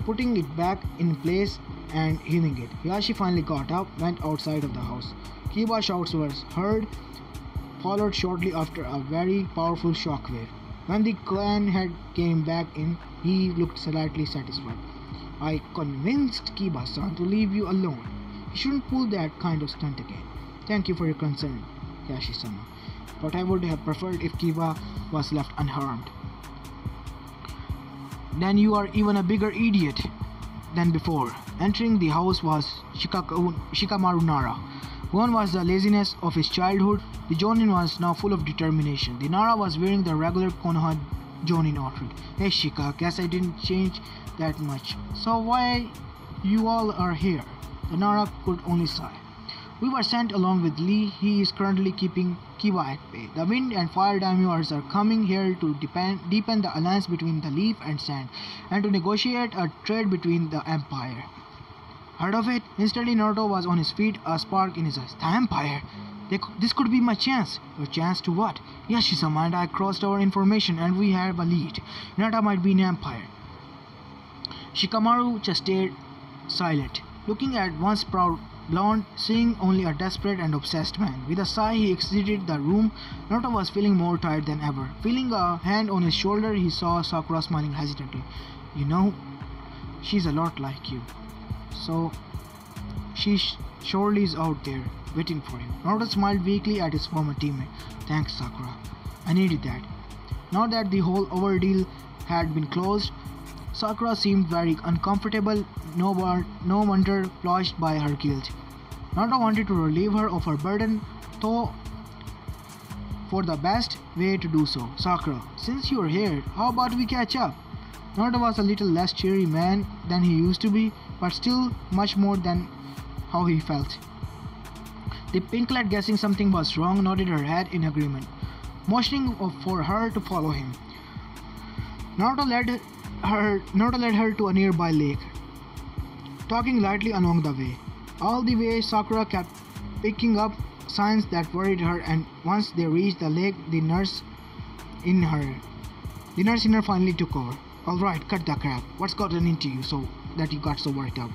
Speaker 1: putting it back in place and healing it. Hiyashi finally got up, went outside of the house. Kiba's shouts were heard, followed shortly after a very powerful shockwave. When the clan head came back in, he looked slightly satisfied. I convinced Kiba-san to leave you alone. You shouldn't pull that kind of stunt again. Thank you for your concern, Hiyashi-sama. But I would have preferred if Kiba was left unharmed. Then you are even a bigger idiot than before. Entering the house was Shikamaru Nara. Gone was the laziness of his childhood. The Jonin was now full of determination. The Nara was wearing the regular Konoha Jonin outfit. Hey Shika, guess I didn't change that much. So why you all are here? The Nara could only sigh. We were sent along with Lee. He is currently keeping Kiba at bay. The wind and fire daimyos are coming here to deepen the alliance between the leaf and sand, and to negotiate a trade between the empire. Heard of it? Instantly Naruto was on his feet, a spark in his eyes. The empire? This could be my chance. Your chance to what? Yashi-sama and I crossed our information and we have a lead. Hinata might be an empire. Shikamaru just stayed silent, looking at once proud blonde, seeing only a desperate and obsessed man. With a sigh, he exited the room. Naruto was feeling more tired than ever. Feeling a hand on his shoulder, he saw Sakura smiling hesitantly. You know, she's a lot like you. So, she surely is out there, waiting for him. Naruto smiled weakly at his former teammate. Thanks, Sakura. I needed that. Now that the whole ordeal had been closed, Sakura seemed very uncomfortable, no wonder ploughed by her guilt. Naruto wanted to relieve her of her burden, though for the best way to do so. Sakura, since you're here, how about we catch up? Naruto was a little less cheery man than he used to be, but still much more than how he felt. The Pinklet, guessing something was wrong, nodded her head in agreement, motioning for her to follow him. Naruto led her to a nearby lake, talking lightly along the way. All the way, Sakura kept picking up signs that worried her, and once they reached the lake, the nurse in her finally took over. Alright, cut the crap. What's gotten into you so that you got so worked up?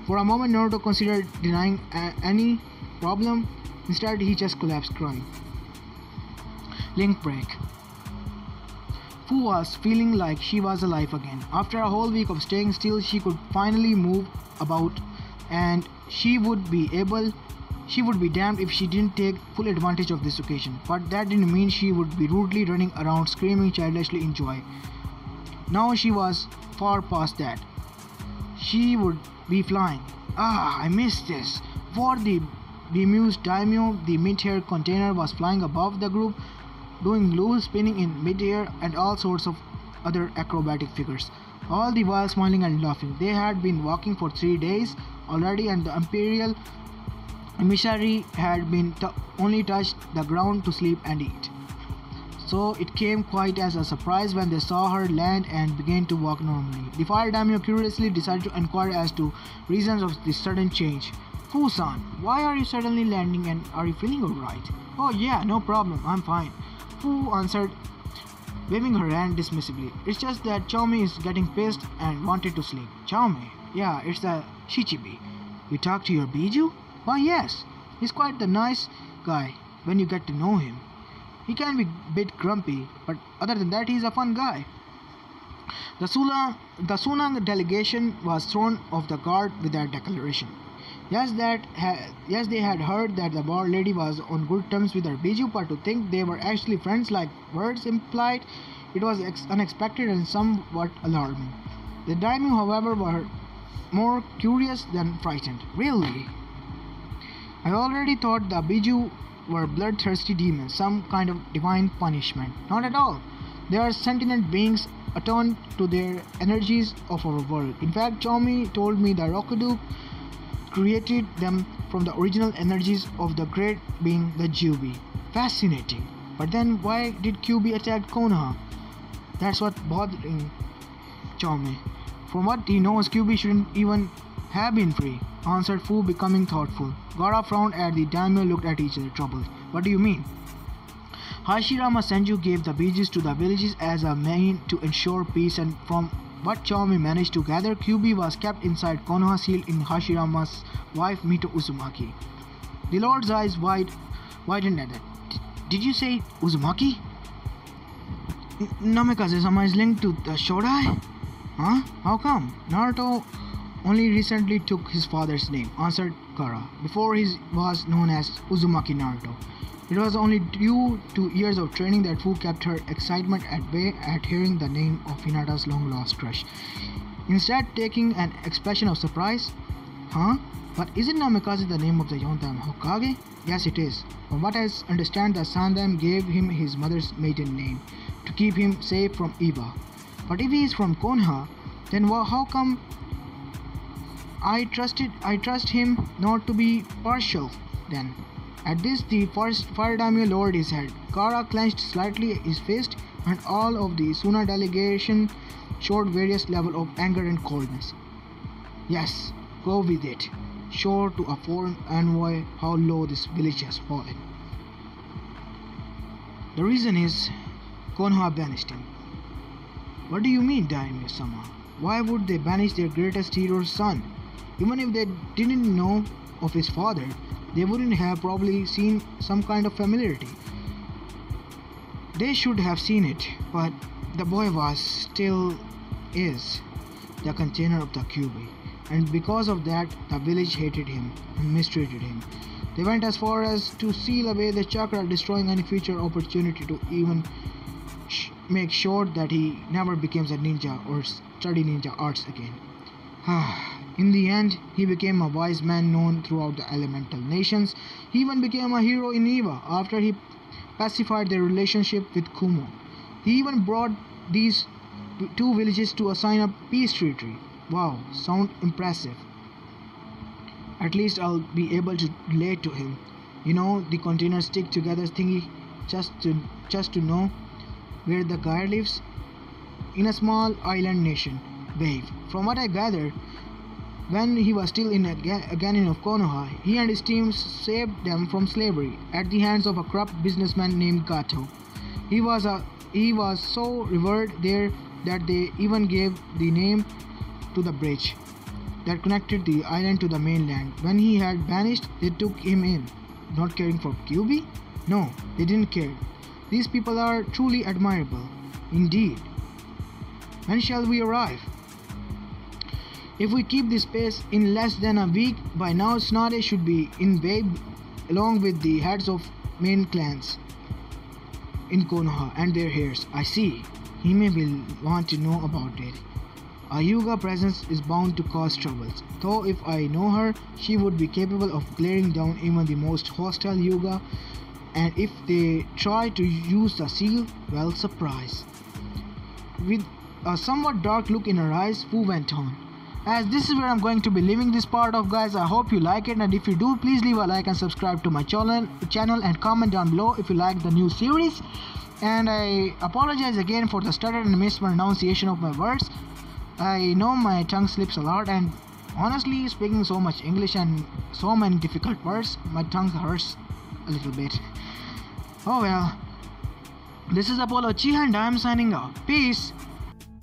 Speaker 1: For a moment, Naruto considered denying any problem. Instead, he just collapsed crying. Link break. Fu was feeling like she was alive again. After a whole week of staying still, she could finally move about, and she would be damned if she didn't take full advantage of this occasion. But that didn't mean she would be rudely running around screaming childishly in joy. Now she was far past that. She would be flying. I missed this. For the bemused daimyo, the mid-air container was flying above the group, doing loose spinning in mid-air and all sorts of other acrobatic figures, all the while smiling and laughing. They had been walking for 3 days already, and the imperial emissary had been only touched the ground to sleep and eat. So it came quite as a surprise when they saw her land and began to walk normally. The fire daimyo curiously decided to inquire as to reasons of this sudden change. Fu-san, why are you suddenly landing, and are you feeling alright? Oh yeah, no problem, I'm fine. Fu answered, waving her hand dismissively. It's just that Choumi is getting pissed and wanted to sleep. Choumi? Yeah, it's the Shichibi. You talked to your Biju? Why yes, he's quite the nice guy when you get to know him. He can be a bit grumpy, but other than that he's a fun guy. The Sunang delegation was thrown off the guard with that declaration. Yes, they had heard that the bar lady was on good terms with her Biju, but to think they were actually friends like words implied, it was unexpected and somewhat alarming. The daimyo, however, were more curious than frightened. Really? I already thought the Biju were bloodthirsty demons, some kind of divine punishment. Not at all. They are sentient beings attuned to their energies of our world. In fact, Choumi told me the Rokudu created them from the original energies of the great being the Jubi. Fascinating. But then why did Kyuubi attack Konoha? That's what bothering Choumi. From what he knows, Kyuubi shouldn't even have been free, answered Fu, becoming thoughtful. Gaara frowned at the daimyo, looked at each other, troubled. What do you mean? Hashirama Senju gave the Bijus to the villages as a means to ensure peace, and from what Choumi managed to gather, Kyuubi was kept inside Konoha, sealed in Hashirama's wife Mito Uzumaki. The Lord's eyes widened at that. Did you say Uzumaki? Namikaze-sama is linked to the Shodai? Huh? How come? Naruto only recently took his father's name, answered Gaara. Before he was known as Uzumaki Naruto. It was only due to years of training that Fu kept her excitement at bay at hearing the name of Hinata's long-lost crush. Instead, taking an expression of surprise. Huh? But isn't Namikaze the name of the Yontam Hokage? Yes, it is. From what I understand, the Sandaime gave him his mother's maiden name to keep him safe from Iba. But if he is from Konoha, then how come I trust him not to be partial then? At this, the first fire daimyo lowered his head. Gaara clenched slightly his fist, and all of the Suna delegation showed various levels of anger and coldness. Yes, go with it. Show to a foreign envoy how low this village has fallen. The reason is Konoha banished him. What do you mean, daimyo-sama? Why would they banish their greatest hero's son? Even if they didn't know of his father, they wouldn't have probably seen some kind of familiarity. They should have seen it, but the boy still is the container of the Kyuubi, and because of that, the village hated him and mistreated him. They went as far as to seal away the chakra, destroying any future opportunity to even make sure that he never becomes a ninja or study ninja arts again. In the end, he became a wise man known throughout the elemental nations. He even became a hero in Iba after he pacified their relationship with Kumo. He even brought these two villages to assign a peace treaty. Wow, sound impressive. At least I'll be able to relate to him. You know, the container stick together thingy, just to know where the guy lives in a small island nation. Wave. From what I gather, when he was still in Ganin of Konoha, he and his team saved them from slavery at the hands of a corrupt businessman named Gato. He was so revered there that they even gave the name to the bridge that connected the island to the mainland. When he had vanished, they took him in. Not caring for Kyuubi? No, they didn't care. These people are truly admirable. Indeed. When shall we arrive? If we keep this pace, in less than a week, by now Tsunade should be in Babe along with the heads of main clans in Konoha and their heirs. I see. He may want to know about it. A Hyuga presence is bound to cause troubles, though if I know her, she would be capable of glaring down even the most hostile Hyuga, and if they try to use the seal, well, surprise. With a somewhat dark look in her eyes, Fu went on. As this is where I'm going to be leaving this part of, guys. I hope you like it, and if you do, please leave a like and subscribe to my channel and comment down below if you like the new series. And I apologize again for the stuttered and mispronunciation of my words. I know my tongue slips a lot, and honestly, speaking so much English and so many difficult words, my tongue hurts a little bit. Oh well. This is Apollo Uchiha and I am signing off. Peace.